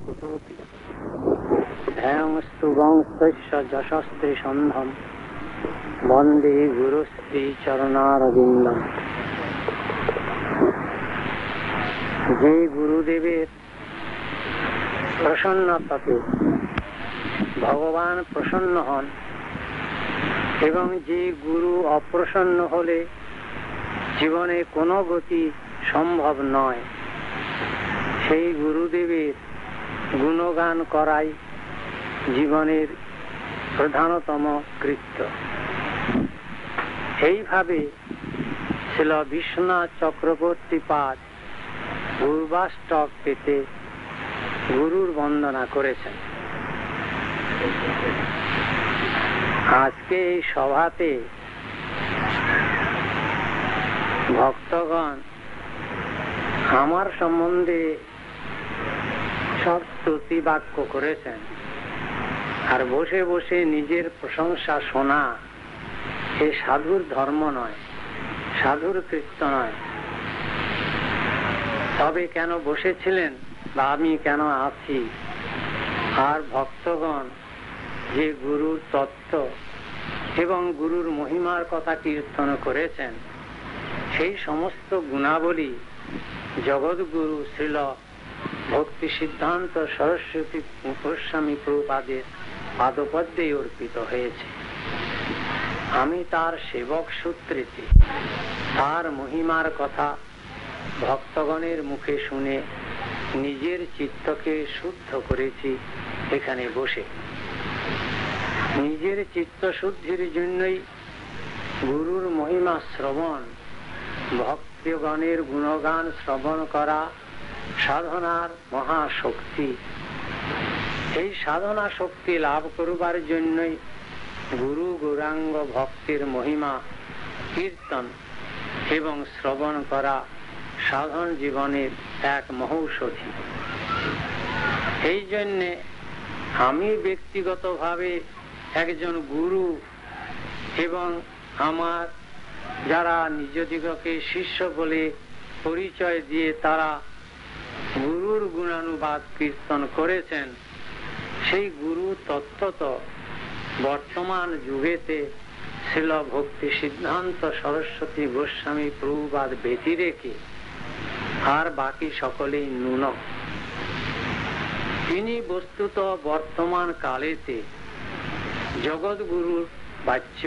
কুতোপি ধ্যায়ংস্তু বংস্তস্য যশস্ত্রী সন্ধম বন্দে গুরুশ্রী চরণারবিন্দম। যে গুরুদেবের প্রসন্নতাতে ভগবান প্রসন্ন হন এবং যে গুরু অপ্রসন্ন হলে জীবনে কোনো গতি সম্ভব নয়, সেই গুরুদেবের গুণগান করাই জীবনের প্রধানতম কৃত্য। এইভাবে ছিল বিশ্বনাথ চক্রবর্তী পাদ পূর্বাষ্টক পেতে গুরুর বন্দনা করেছেন। আজকে এই সভাতে ভক্তগণ আমার সম্বন্ধে সব স্তুতি বাক্য করেছেন, আর বসে বসে নিজের প্রশংসা শোনা এ সাধুর ধর্ম নয়, সাধুর কৃত্য নয়। তবে কেন বসেছিলেন বা আমি কেন আছি, আর ভক্তগণ যে গুরুর তত্ত্ব এবং গুরুর মহিমার কথা কীর্তন করেছেন, সেই সমস্ত গুণাবলী জগৎগুরু শ্রীল ভক্তি সিদ্ধান্ত সরস্বতী গোস্বামী প্রভুপাদের পাদপদ্মে অর্পিত হয়েছে। আমি তার সেবক সূত্রেতে তার মহিমার কথা ভক্তগণের মুখে শুনে নিজের চিত্তকে শুদ্ধ করেছি এখানে বসে। নিজের চিত্ত শুদ্ধির জন্যই গুরুর মহিমা শ্রবণ, ভক্তগণের গুণগান শ্রবণ করা সাধনার মহাশক্তি। এই সাধনা শক্তি লাভ করবার জন্যই গুরু গৌরাঙ্গ ভক্তের মহিমা কীর্তন এবং শ্রবণ করা সাধন জীবনের এক মহৌষধি। এই জন্যে আমি ব্যক্তিগতভাবে একজন গুরু এবং আমার যারা নিজদিগকে শিষ্য বলে পরিচয় দিয়ে তারা গুরুর গুণানুবাদ কীর্তন করেছেন, সেই গুরু তত্ত্বত বর্তমান যুগেতে ছিল ভক্তি সিদ্ধান্ত সরস্বতী গোস্বামী প্রভুপাদ ব্যতিরেকে আর বাকি সকলেই ন্যূন। তিনি বস্তুত বর্তমান কালেতে জগৎগুরুর বাচ্য,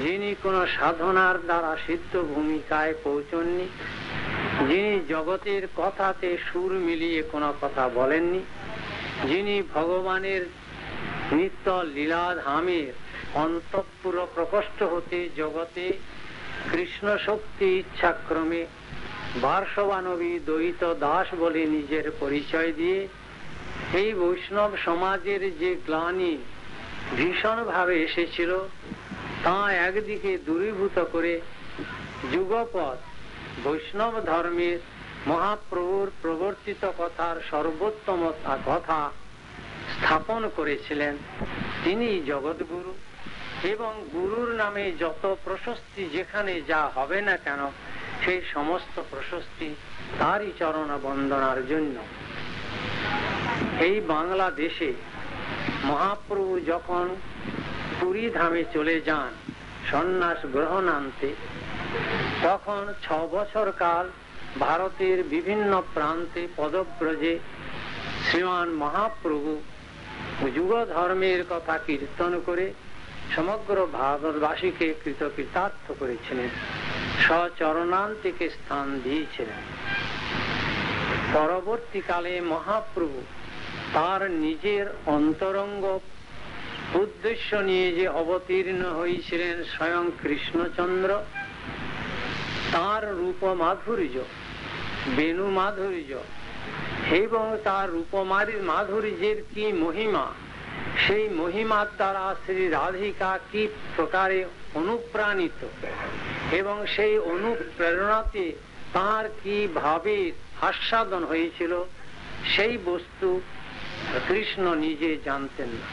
যিনি কোন সাধনার দ্বারা সিদ্ধ ভূমিকায় পৌঁছননি, যিনি জগতের কথাতে সুর মিলিয়ে কোনো কথা বলেননি, যিনি ভগবানের নিত্য লীলাধামের অন্তঃপুর প্রকোষ্ঠ হতে জগতে কৃষ্ণ শক্তি ইচ্ছাক্রমে বার্ষবানবী দ্বৈত দাস বলে নিজের পরিচয় দিয়ে এই বৈষ্ণব সমাজের যে গ্লানি ভীষণ ভাবে এসেছিল তা একদিকে দূরীভূত করে যুগপৎ বৈষ্ণব ধর্মের মহাপ্রভুর প্রবর্তিত কথার সর্বোত্তম কথা স্থাপন করেছিলেন। তিনি জগৎগুরু এবং গুরুর নামে যত প্রশস্তি যেখানে যা হবে না কেন, সেই সমস্ত প্রশস্তি তারই চরণ বন্দনার জন্য। এই বাংলাদেশে মহাপ্রভু যখন পুরী ধামে চলে যান সন্ন্যাস গ্রহণান্তে, তখন 6 বছর কাল ভারতের বিভিন্ন প্রান্তে পদব্রজে শ্রীমান মহাপ্রভু যুগ ধর্মের কথা কীর্তন করে সমগ্র ভারতবাসীকে কৃতকৃতার্থ করেছিলেন, স্বচরণান্তিকে স্থান দিয়েছিলেন। পরবর্তীকালে মহাপ্রভু তার নিজের অন্তরঙ্গ উদ্দেশ্য নিয়ে যে অবতীর্ণ হয়েছিলেন স্বয়ং কৃষ্ণচন্দ্র, তার রূপ মাধুর্য, বেণু মাধুর্য এবং তার রূপ মাধুর্যের কি মহিমা, সেই মহিমার দ্বারা শ্রী রাধিকা কি প্রকারে অনুপ্রাণিত এবং সেই অনুপ্রেরণাতে তার কি ভাবে আস্বাদন হয়েছিল, সেই বস্তু কৃষ্ণ নিজে জানতেন না।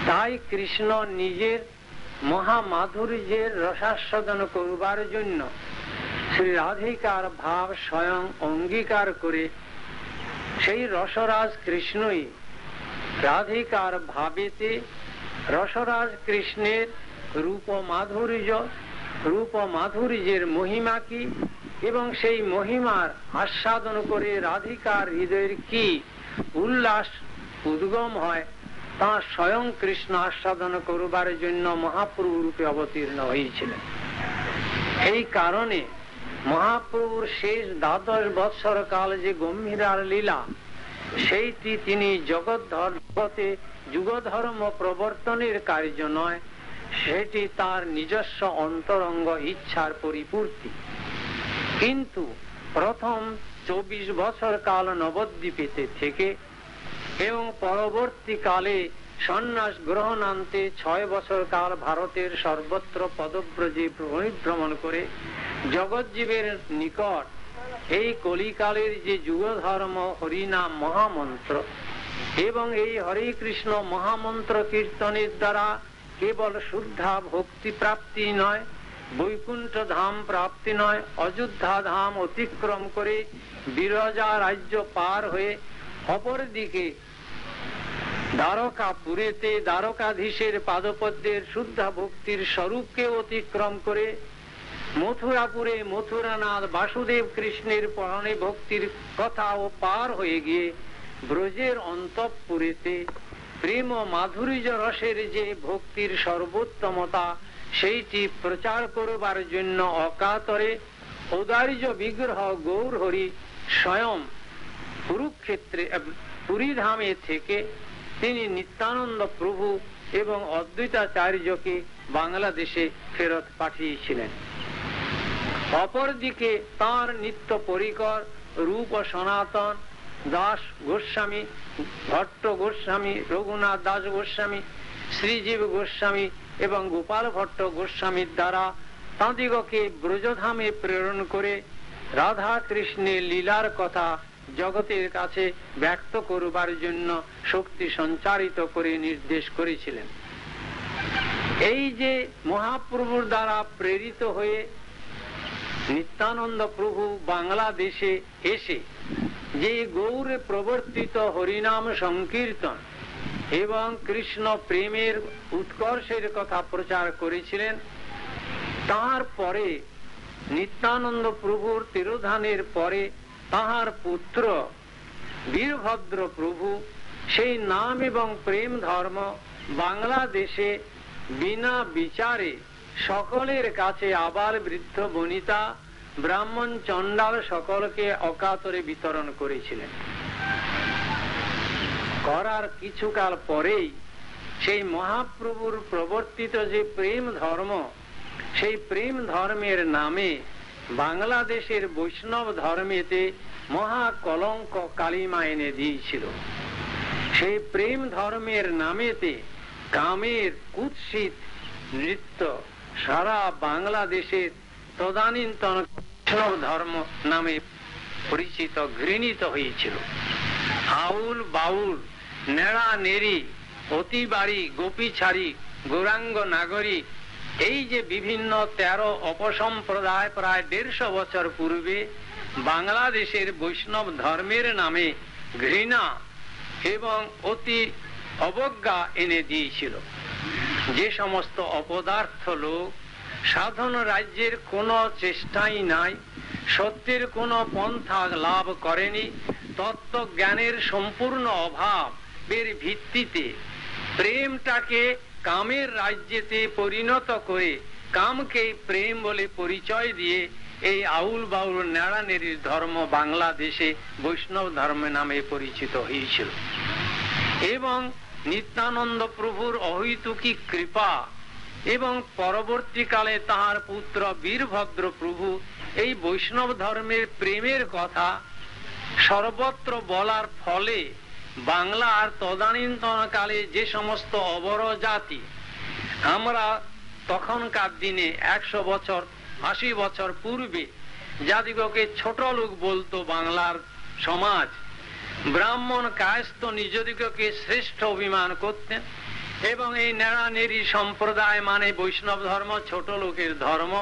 তাই কৃষ্ণ নিজের মহামাধুর্যের রসাস্বাদন করবার জন্য শ্রী রাধিকার ভাব স্বয়ং অঙ্গীকার করে সেই রসরাজ কৃষ্ণই রাধিকার ভাবেতে রসরাজ কৃষ্ণের রূপ মাধুর্যের মহিমা কি এবং সেই মহিমার আস্বাদন করে রাধিকার হৃদয়ের কি উল্লাস উদ্গম হয় তা স্বয়ং কৃষ্ণ আস্বাদন করবার জন্য মহাপ্রভু রূপে অবতীর্ণ হয়েছিলেন। এই কারণে মহাপ্রভুর শেষ 12 বৎসর কাল যে গম্ভীরার লীলা, সেইটি তিনি জগতে যুগধর্ম প্রবর্তনের কার্য নয়, সেটি তার নিজস্ব অন্তরঙ্গ ইচ্ছার পরিপূর্তি। কিন্তু প্রথম 24 বছর কাল নবদ্বীপেতে থেকে এবং পরবর্তীকালে সন্ন্যাস গ্রহণান্তে 6 বছর কাল ভারতের সর্বত্র পদব্রজে পরিভ্রমণ করে জগজ্জীবের নিকট এই কলিকালের যে যুগধর্ম হরিনাম মহামন্ত্র এবং এই হরে কৃষ্ণ মহামন্ত্র কীর্তনের দ্বারা কেবল শুদ্ধা ভক্তি প্রাপ্তি নয়, বৈকুণ্ঠ ধাম প্রাপ্তি নয়, অযোধ্যা ধাম অতিক্রম করে বিরজা রাজ্য পার হয়ে অপরদিকে দ্বারকাপুরেতে দ্বারকাধীশের পাদপদ্মের শুদ্ধা ভক্তির স্বরূপকে অতিক্রম করে মথুরাপুরে মথুরানাথ বাসুদেব কৃষ্ণের পরণে ভক্তির কথাও পার হয়ে গিয়ে ব্রজের অন্তঃপুরেতে প্রেম ও মাধুর্য রসের যে ভক্তির সর্বোত্তমতা সেইটি প্রচার করবার জন্য অকাতরে ঔদার্য বিগ্রহ গৌর হরি স্বয়ং কুরুক্ষেত্রে পুরীধামে থেকে তিনি নিত্যানন্দ প্রভু এবং অদ্বৈতাচার্যকে বাংলাদেশে ফেরত পাঠিয়েছিলেন। অপরদিকে তাঁর নিত্য পরিকর রূপ সনাতন দাস গোস্বামী, ভট্ট গোস্বামী, রঘুনাথ দাস গোস্বামী, শ্রীজীব গোস্বামী এবং গোপাল ভট্ট গোস্বামীর দ্বারা তাঁদিগকে ব্রজধামে প্রেরণ করে রাধা কৃষ্ণের লীলার কথা জগতের কাছে ব্যক্ত করবার জন্য শক্তি সঞ্চারিত করে নির্দেশ করেছিলেন। এই যে মহাপ্রভুর দ্বারা প্রেরিত হয়ে নিত্যানন্দ প্রভু বাংলাদেশে এসে যে গৌরে প্রবর্তিত হরিনাম সংকীর্তন এবং কৃষ্ণ প্রেমের উৎকর্ষের কথা প্রচার করেছিলেন, তাহার পরে নিত্যানন্দ প্রভুর তিরোধানের পরে তাহার পুত্র বীরভদ্র প্রভু সেই নাম এবং প্রেম ধর্ম বাংলাদেশে বিনা বিচারে সকলের কাছে আবাল বৃদ্ধ বনিতা ব্রাহ্মণ চণ্ডাল সকলকে অকাতরে বিতরণ করেছিলেন। করার কিছুকাল পরেই সেই মহাপ্রভুর প্রবর্তিত যে প্রেম ধর্ম, সেই প্রেম ধর্মের নামে বাংলাদেশের বৈষ্ণব ধর্মেতে মহা কলঙ্ক কালিমা এনে দিয়েছিল। সেই প্রেম ধর্মের নামেতে কামের কুৎসিত নৃত্য সারা বাংলাদেশের তদানীন্তন বৈষ্ণব ধর্ম নামে পরিচিত ঘৃণিত হয়েছিল। আউল বাউল, নেড়া নেড়ি, অতিবাড়ি, গোপী ছাড়ি, গৌরাঙ্গ নাগরী, এই যে বিভিন্ন 13 অপসম্প্রদায় প্রায় 150 বছর পূর্বে বাংলাদেশের বৈষ্ণব ধর্মের নামে ঘৃণা এবং অতি অবজ্ঞা এনে দিয়েছিল। যে সমস্ত অপদার্থ লোক সাধন রাজ্যের কোনো চেষ্টাই নাই, সত্যের কোনো পন্থা লাভ করেনি, তত্ত্বজ্ঞানের সম্পূর্ণ অভাবের ভিত্তিতে প্রেমটাকে কামের রাজ্যেতে পরিণত করে কামকে প্রেম বলে পরিচয় দিয়ে এই আউল বাউল নেড়ানেড়ির ধর্ম বাংলাদেশে বৈষ্ণব ধর্ম নামে পরিচিত হয়েছিল। এবং নিত্যানন্দ প্রভুর অহৈতুকী কৃপা এবং পরবর্তীকালে তাহার পুত্র বীরভদ্র প্রভু এই বৈষ্ণব ধর্মের প্রেমের কথা সর্বত্র বলার ফলে বাংলার তদানীন্তন কালে যে সমস্ত অবর জাতি, আমরা তখনকার দিনে 100 বছর 80 বছর পূর্বে যাদিগকে ছোট লোক বলতো বাংলার সমাজ, ব্রাহ্মণ কায়স্থ নিজদিগকে শ্রেষ্ঠ অভিমান করতেন এবং এই নেড়ানেড়ি সম্প্রদায় মানে বৈষ্ণব ধর্ম ছোট লোকের ধর্ম,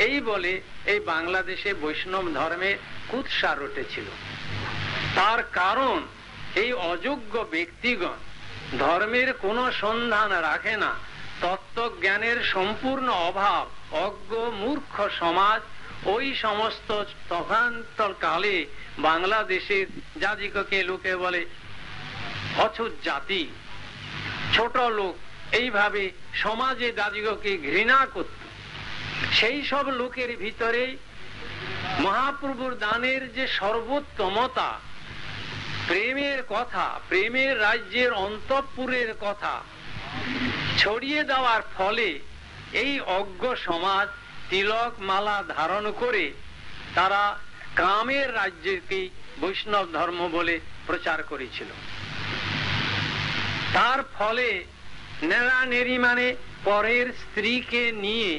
এই বলে এই বাংলাদেশে বৈষ্ণব ধর্মে কুৎসা রটেছিল। তার কারণ এই অযোগ্য ব্যক্তিগণ ধর্মের কোনো সন্ধান রাখে না, তত্ত্বজ্ঞানের সম্পূর্ণ অভাব, অজ্ঞ মূর্খ সমাজ ওই সমস্ত তফান্তর কালে বাংলাদেশের জাতিকে লোকে বলে অছুত জাতি, ছোট লোক, এইভাবে সমাজে জাতিকে ঘৃণা করত। সেই সব লোকের ভিতরে মহাপ্রভুর দানের যে সর্বোত্তমতা, প্রেমের কথা, প্রেমের রাজ্যের অন্তঃপুরের কথা ছড়িয়ে দেওয়ার ফলে এই অজ্ঞ সমাজ তিলক মালা ধারণ করে তারা কামের রাজ্যকে বৈষ্ণব ধর্ম বলে প্রচার করেছিল। তার ফলে নেড়ানেড়ি মানে পরের স্ত্রীকে নিয়ে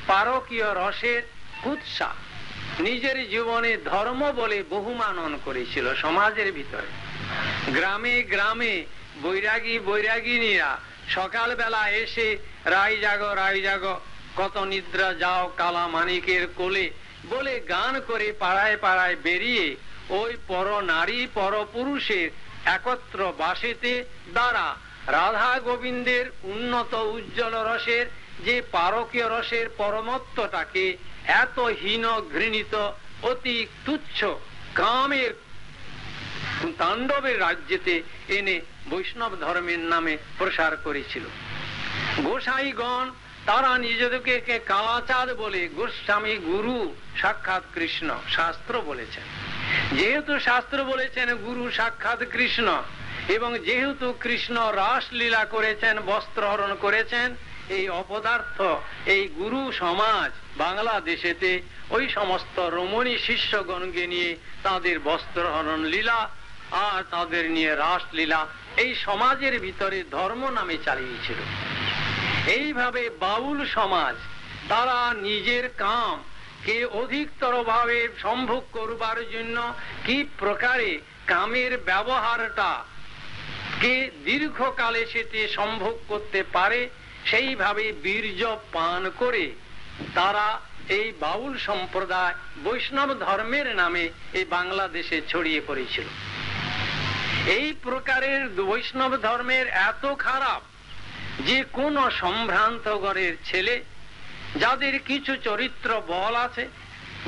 পারকীয় রসের কুৎসা নিজের জীবনে ধর্ম বলে বহুমানন করেছিল সমাজের ভিতরে। গ্রামে গ্রামে বৈরাগী বৈরাগিনীরা সকালবেলা এসে রাই জাগো কত নিদ্রা যাও কালা মানিকের কোলে বলে গান করে পাড়ায় পাড়ায় বেরিয়ে ওই পর নারী পর পুরুষের একত্র বাসেতে দ্বারা রাধা গোবিন্দের উন্নত উজ্জ্বল রসের যে পারকীয় রসের পরমত্বটাকে এত হীন ঘৃণিত অতি তুচ্ছ কামের তাণ্ডবের রাজ্যেতে এনে বৈষ্ণব ধর্মের নামে প্রসার করেছিল। গোসাইগণ তারা নিজেদেরকে কালাচাঁদ বলে, গোস্বামী গুরু সাক্ষাৎ কৃষ্ণ শাস্ত্র বলেছেন। যেহেতু শাস্ত্র বলেছেন গুরু সাক্ষাৎ কৃষ্ণ, এবং যেহেতু কৃষ্ণ রাস লীলা করেছেন, বস্ত্র হরণ করেছেন, এই অপদার্থ এই গুরু সমাজ বাংলাদেশেতে ওই সমস্ত রমণী শিষ্যগণকে নিয়ে তাদের বস্ত্র হরণ লীলা আর তাদের নিয়ে রাস লীলা এই সমাজের ভিতরে ধর্ম নামে চালিয়েছিল। এইভাবে বাউল সমাজ তারা নিজের কাম কে অধিকতর ভাবে সম্ভোগ করবার জন্য কি প্রকারে কামের ব্যবহারটা কে দীর্ঘকালে সেটি সম্ভোগ করতে পারে সেইভাবে বীর্য পান করে তারা এই বাউল সম্প্রদায় বৈষ্ণব ধর্মের নামে এই বাংলাদেশে ছড়িয়ে পড়েছিল। এই প্রকারের বৈষ্ণব ধর্মের এত খারাপ যে কোন সম্ভ্রান্ত ঘরের ছেলে যাদের কিছু চরিত্র বল আছে,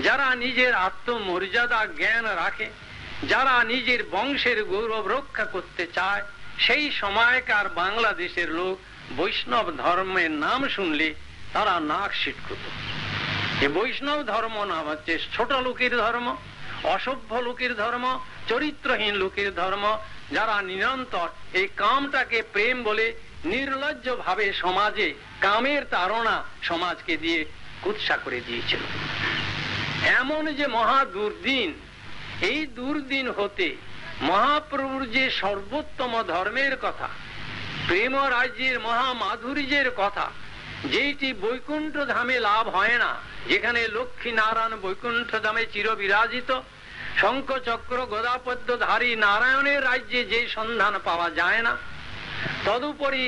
যারা নিজের আত্মমর্যাদা জ্ঞান রাখে, যারা নিজের বংশের গৌরব রক্ষা করতে চায়, সেই সময়কার বাংলাদেশের লোক বৈষ্ণব ধর্মের নাম শুনলে তারা নাক সিটকুত। এই বৈষ্ণব ধর্ম নাম হচ্ছে ছোট লোকের ধর্ম, অসভ্য লোকের ধর্ম, চরিত্রহীন লোকের ধর্ম, যারা নিরন্তর এই কামটাকে প্রেম বলে নির্লজ্জ ভাবে সমাজে কামের তাড়না সমাজকে দিয়ে কুৎসা করে দিয়েছিল। এমন যে মহা দুর্দিন, এই দুর্দিন হতে মহাপ্রভুর যে সর্বোত্তম ধর্মের কথা, প্রেম রাজ্যের মহা মাধুর্যের কথা, যেটি বৈকুণ্ঠ ধামে লাভ হয় না, যেখানে লক্ষ্মী নারায়ণ বৈকুণ্ঠ ধামে চির বিরাজিত, শঙ্খ চক্র গদাপদ্মধারী নারায়ণের রাজ্যে যে সন্ধান পাওয়া যায় না, তদুপরি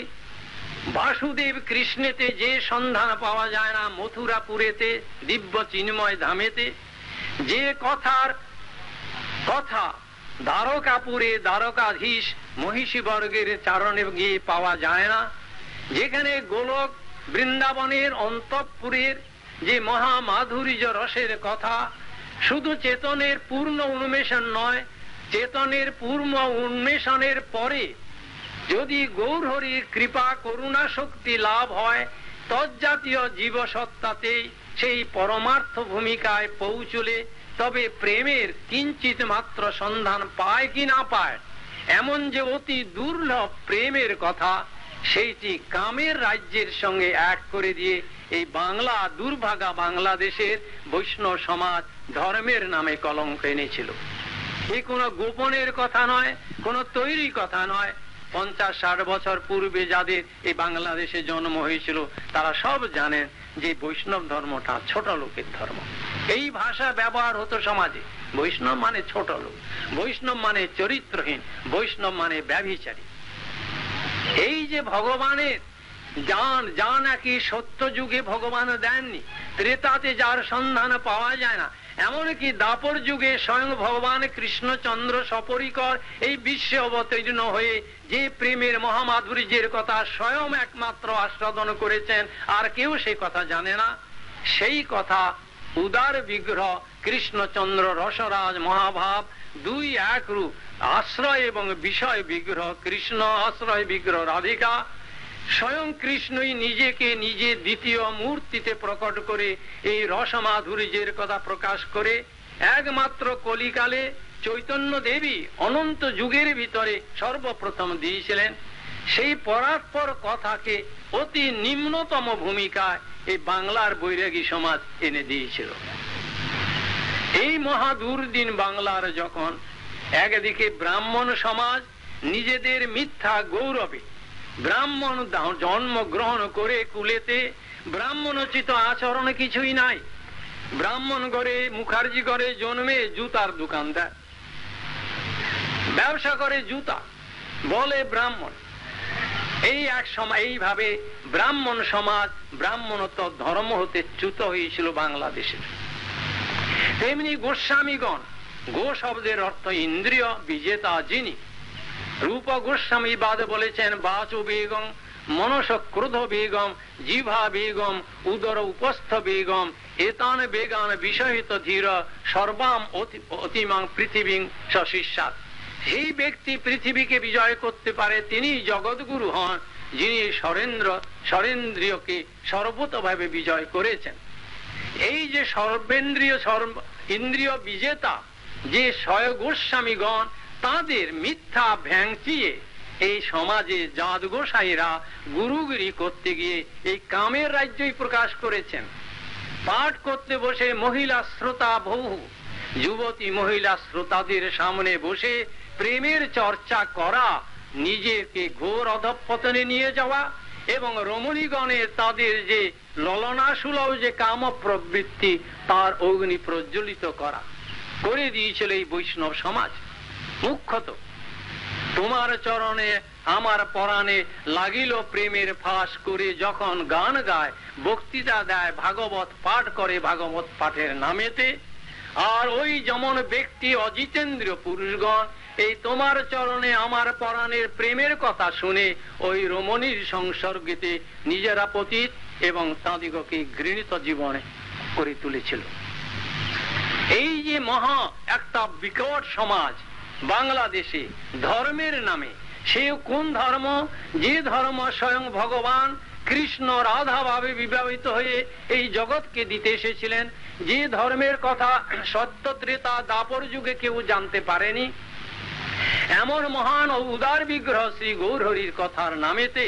বাসুদেব কৃষ্ণেতে যে সন্ধান পাওয়া যায় না, মথুরাপুরেতে দিব্য চিন্ময় ধামেতে যে কথার কথা দ্বারকাপুরে দ্বারকাধীশ মহিষী বর্গের চারণে গিয়ে পাওয়া যায় না, যেখানে গোলক বৃন্দাবনের অন্তঃপুরের যে মহা মাধুর্য রসের কথা শুধু চেতনের পূর্ণ উন্মেষণ নয়, চেতনের পূর্ণ উন্মেষণের পরে যদি গৌরহরির কৃপা করুণা শক্তি লাভ হয়, তজ্জাতীয় জীবসত্তাতে সেই পরমার্থ ভূমিকায় পৌঁছলে তবে প্রেমের কিঞ্চিত মাত্র সন্ধান পায় কি না পায়, এমন যে অতি দুর্লভ প্রেমের কথা, সেইটি কামের রাজ্যের সঙ্গে এক করে দিয়ে এই বাংলা দুর্ভাগা বাংলাদেশের বৈষ্ণব সমাজ ধর্মের নামে কলঙ্ক এনেছিল। এই কোনো গোপনের কথা নয়, কোনো তৈরি কথা নয়। 50-60 বছর পূর্বে যাদের এই বাংলাদেশে জন্ম হয়েছিল তারা সব জানেন যে বৈষ্ণব ধর্মটা ছোট লোকের ধর্ম। এই ভাষা ব্যবহার হতো সমাজে। বৈষ্ণব মানে ছোট লোক, বৈষ্ণব মানে চরিত্রহীন, বৈষ্ণব মানে ব্যভিচারী। এই যে ভগবানের যা নাকি সত্য যুগে ভগবান দেননি, ত্রেতাতে যার সন্ধান পাওয়া যায় না, এমনকি দাপর যুগে স্বয়ং ভগবান কৃষ্ণচন্দ্র সপরিকর এই বিশ্বে অবতীর্ণ হয়ে যে প্রেমের মহামাধুর্যের কথা স্বয়ং একমাত্র আস্বাদন করেছেন, আর কেউ সেই কথা জানে না, সেই কথা উদার বিগ্রহ কৃষ্ণচন্দ্র রসরাজ মহাভাব দুই এক রূপ, আশ্রয় এবং বিষয় বিগ্রহ কৃষ্ণ, আশ্রয় বিগ্রহ রাধিকা। স্বয়ং কৃষ্ণই নিজেকে নিজে দ্বিতীয় মূর্তিতে প্রকট করে এই রসমাধুর্যের কথা প্রকাশ করে একমাত্র কলিকালে চৈতন্য দেবী অনন্ত যুগের ভিতরে সর্বপ্রথম দিয়েছিলেন। সেই পরাৎপর কথাকে অতি নিম্নতম ভূমিকায় এই বাংলার বৈরাগী সমাজ এনে দিয়েছিল। এই মহাদুর্দিন বাংলার যখন একদিকে ব্রাহ্মণ সমাজ নিজেদের মিথ্যা গৌরবে ব্রাহ্মণ জন্ম গ্রহণ করে কুলেতে ব্রাহ্মণোচিত আচরণ কিছুই নাই, ব্রাহ্মণ ঘরে মুখার্জি ঘরে জন্মে জুতার দোকানদার, ব্যবসা করে জুতা, বলে ব্রাহ্মণ। এই এক সময় এইভাবে ব্রাহ্মণ সমাজ ব্রাহ্মণত্ব ধর্ম হতে চ্যুত হয়েছিল বাংলাদেশের। তেমনি গোস্বামীগণ, গো শব্দের অর্থ ইন্দ্রিয় বিজেতা যিনি, রূপ গোস্বামী বাদ বলেছেন বাচ বেগম, মনস ক্রোধ বেগম, জিভা বেগম, উদর উপস্থ বেগম, এতান বেগান বিষয়িত ধীর সর্বাম অতিমাং পৃথিবী সশিষ্যাৎ। এই ব্যক্তি পৃথিবীকে বিজয় করতে পারে, তিনি জগৎগুরু হন, যিনি সরেন্দ্রিয়কে সর্বতভাবে বিজয় করেছেন। এই যে সর্বেন্দ্রিয় ইন্দ্রিয় বিজেতা যে স্বয়ং গোস্বামীগণ, তাদের মিথ্যা ভ্যাংচিয়ে এই সমাজে জাত গোসাইরা গুরুগিরি করতে গিয়ে এই কামের রাজ্যই প্রকাশ করেছেন। পাঠ করতে বসে মহিলা শ্রোতা বহু, যুবতী মহিলা শ্রোতাদের সামনে বসে প্রেমের চর্চা করা নিজেকে ঘোর অধঃপতনে নিয়ে যাওয়া এবং রমণীগণের তাদের যে ললনাসুলভ যে কাম প্রবৃত্তি তার অগ্নি প্রজ্বলিত করা করে দিয়েছিল এই বৈষ্ণব সমাজ। মুখ্যত তোমার চরণে আমার পরাণে লাগিল প্রেমের ফাঁস করে যখন গান গায়, বক্তৃতা দেয়, ভাগবত পাঠ করে ভাগবত পাঠের নামেতে, আর ওই যেমন ব্যক্তি অজিতেন্দ্রীয় পুরুষগণ এই তোমার চরণে আমার পরাণের প্রেমের কথা শুনে ওই রমণীর সংসর্গেতে নিজেরা পতিত এবং তাঁদিগকে ঘৃণিত জীবনে করে তুলেছিল। এই যে মহা একটা বিকট সমাজ বাংলাদেশে ধর্মের নামে, সে কোন ধর্ম? যে ধর্ম স্বয়ং ভগবান কৃষ্ণ রাধা ভাবে বিবাহিত হয়ে এই জগৎকে দিতে এসেছিলেন, যে ধর্মের কথা সত্য ত্রেতা দাপর যুগে কেউ জানতে পারেনি, এমন মহান ও উদার বিগ্রহ শ্রী গৌরহরির কথার নামেতে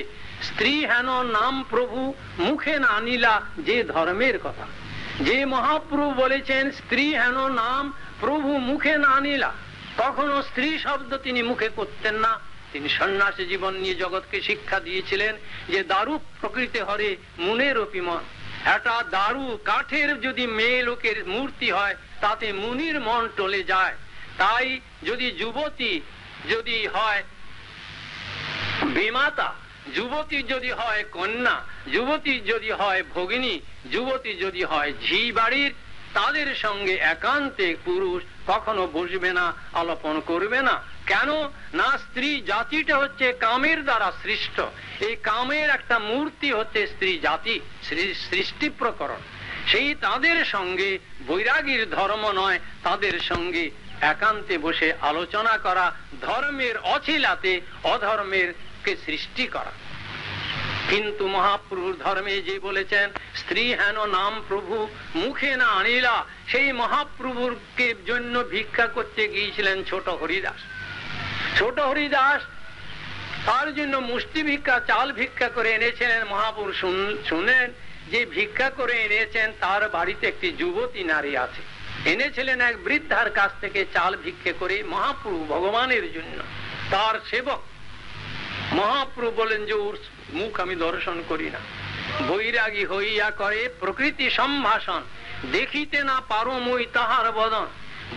স্ত্রী হেন নাম প্রভু মুখে না আনিলা যে ধর্মের কথা, যে মহাপ্রভু বলেছেন স্ত্রী হেন নাম প্রভু মুখে না আনিলা, তখনও স্ত্রী শব্দ তিনি মুখে করতেন না। তিনি সন্ন্যাসী জীবন নিয়ে জগৎকে শিক্ষা দিয়েছিলেন যে দারু প্রকৃতি হরে মুনের অপিমন, একটা দারু কাঠের যদি মেয়ে লোকের মূর্তি হয় তাতে মুনির মন টলে যায়। তাই যদি যুবতী যদি হয় বিমাতা, যুবতী যদি হয় কন্যা, যুবতী যদি হয় ভগিনী, যুবতী যদি হয় ঝি বাড়ির, তাদের সঙ্গে একান্তে পুরুষ কখনো বসবে না, আলাপন করবে না। কেন না? স্ত্রী জাতিটা হচ্ছে কামের দ্বারা সৃষ্ট, এই কামের একটা মূর্তি হচ্ছে স্ত্রী জাতি, সৃষ্টি প্রকরণ। সেই তাদের সঙ্গে বৈরাগীর ধর্ম নয়, তাদের সঙ্গে একান্তে বসে আলোচনা করা, ধর্মের অছিলাতে অধর্মের কে সৃষ্টি করা। কিন্তু মহাপ্রভুর ধর্মে যে বলেছেন স্ত্রী হেন নাম প্রভু মুখে না আনিলা, সেই মহাপ্রভুর কে জন্য ভিক্ষা করতে গিয়েছিলেন ছোট হরিদাস। ছোট হরিদাস তার জন্য মুষ্টি ভিক্ষা, চাল ভিক্ষা করে এনেছিলেন। মহাপুরুষ শুনেন যে ভিক্ষা করে এনেছেন, তার বাড়িতে একটি যুবতী নারী আছে, এনেছিলেন এক বৃদ্ধার কাছ থেকে চাল ভিক্ষে করে মহাপ্রভু ভগবানের জন্য। তার সেবক মহাপ্রভু বলেন যে ওর মুখ আমি দর্শন করি না, বৈরাগী হইয়া করে প্রকৃতি সম্ভাষণ, দেখিতে না পারো মই তাহার বদন।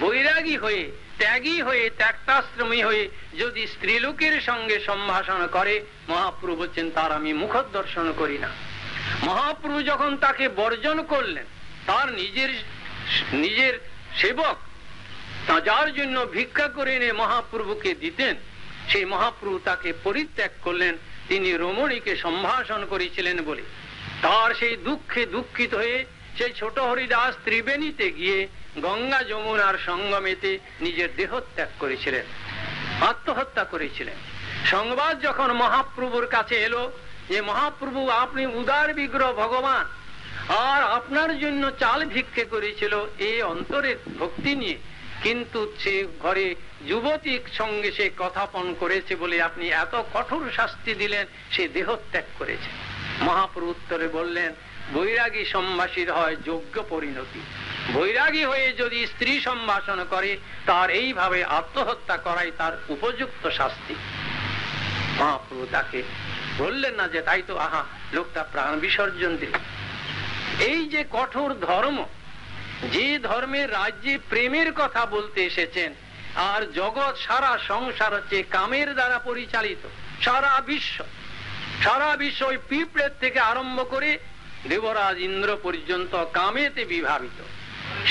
বৈরাগী হয়ে ত্যাগী হয়ে ত্যাক্তাশ্রমী হয়ে যদি স্ত্রীলোকের সঙ্গে সম্ভাষণ করে, মহাপ্রভু বলছেন তার আমি মুখ দর্শন করি না। মহাপ্রভু যখন তাকে বর্জন করলেন, তার নিজের সেবক তা যার জন্য ভিক্ষা করে এনে মহাপ্রভুকে দিতেন, সেই মহাপ্রভু তাকে পরিত্যাগ করলেন তিনি রমণীকে সম্ভাষণ করেছিলেন বলে। তার সেই দুঃখে দুঃখিত হয়ে সেই ছোট হরিদাস ত্রিবেণীতে গিয়ে গঙ্গা যমুনার সঙ্গমেতে নিজের দেহ ত্যাগ করেছিলেন, আত্মহত্যা করেছিলেন। সংবাদ যখন মহাপ্রভুর কাছে এলো যে মহাপ্রভু আপনি উদার বিগ্রহ ভগবান, আর আপনার জন্য চাল ভিক্ষে করেছিল এই অন্তরের ভক্তি নিয়ে, কিন্তু সে ঘরে যুবতীর সঙ্গে সে কথাপন করেছে বলে আপনি এত কঠোর শাস্তি দিলেন, সে দেহ ত্যাগ করেছে। মহাপ্রভু উত্তরে বললেন, বৈরাগী সম্ভাষীর হয় যোগ্য পরিণতি। বৈরাগী হয়ে যদি স্ত্রী সম্ভাষণ করে তার এইভাবে আত্মহত্যা করাই তার উপযুক্ত শাস্তি। মহাপ্রভু তাকে বললেন না যে তাই তো আহা লোকটা প্রাণ বিসর্জন দিল। এই যে কঠোর ধর্ম, যে ধর্মের রাজ্যে প্রেমের কথা বলতে এসেছেন, আর জগৎ সারা সংসার হচ্ছে কামের দ্বারা পরিচালিত, সারা বিশ্ব ওই পিঁপড়ের থেকে আরম্ভ করে দেবরাজ ইন্দ্র পর্যন্ত কামেতে বিভাবিত।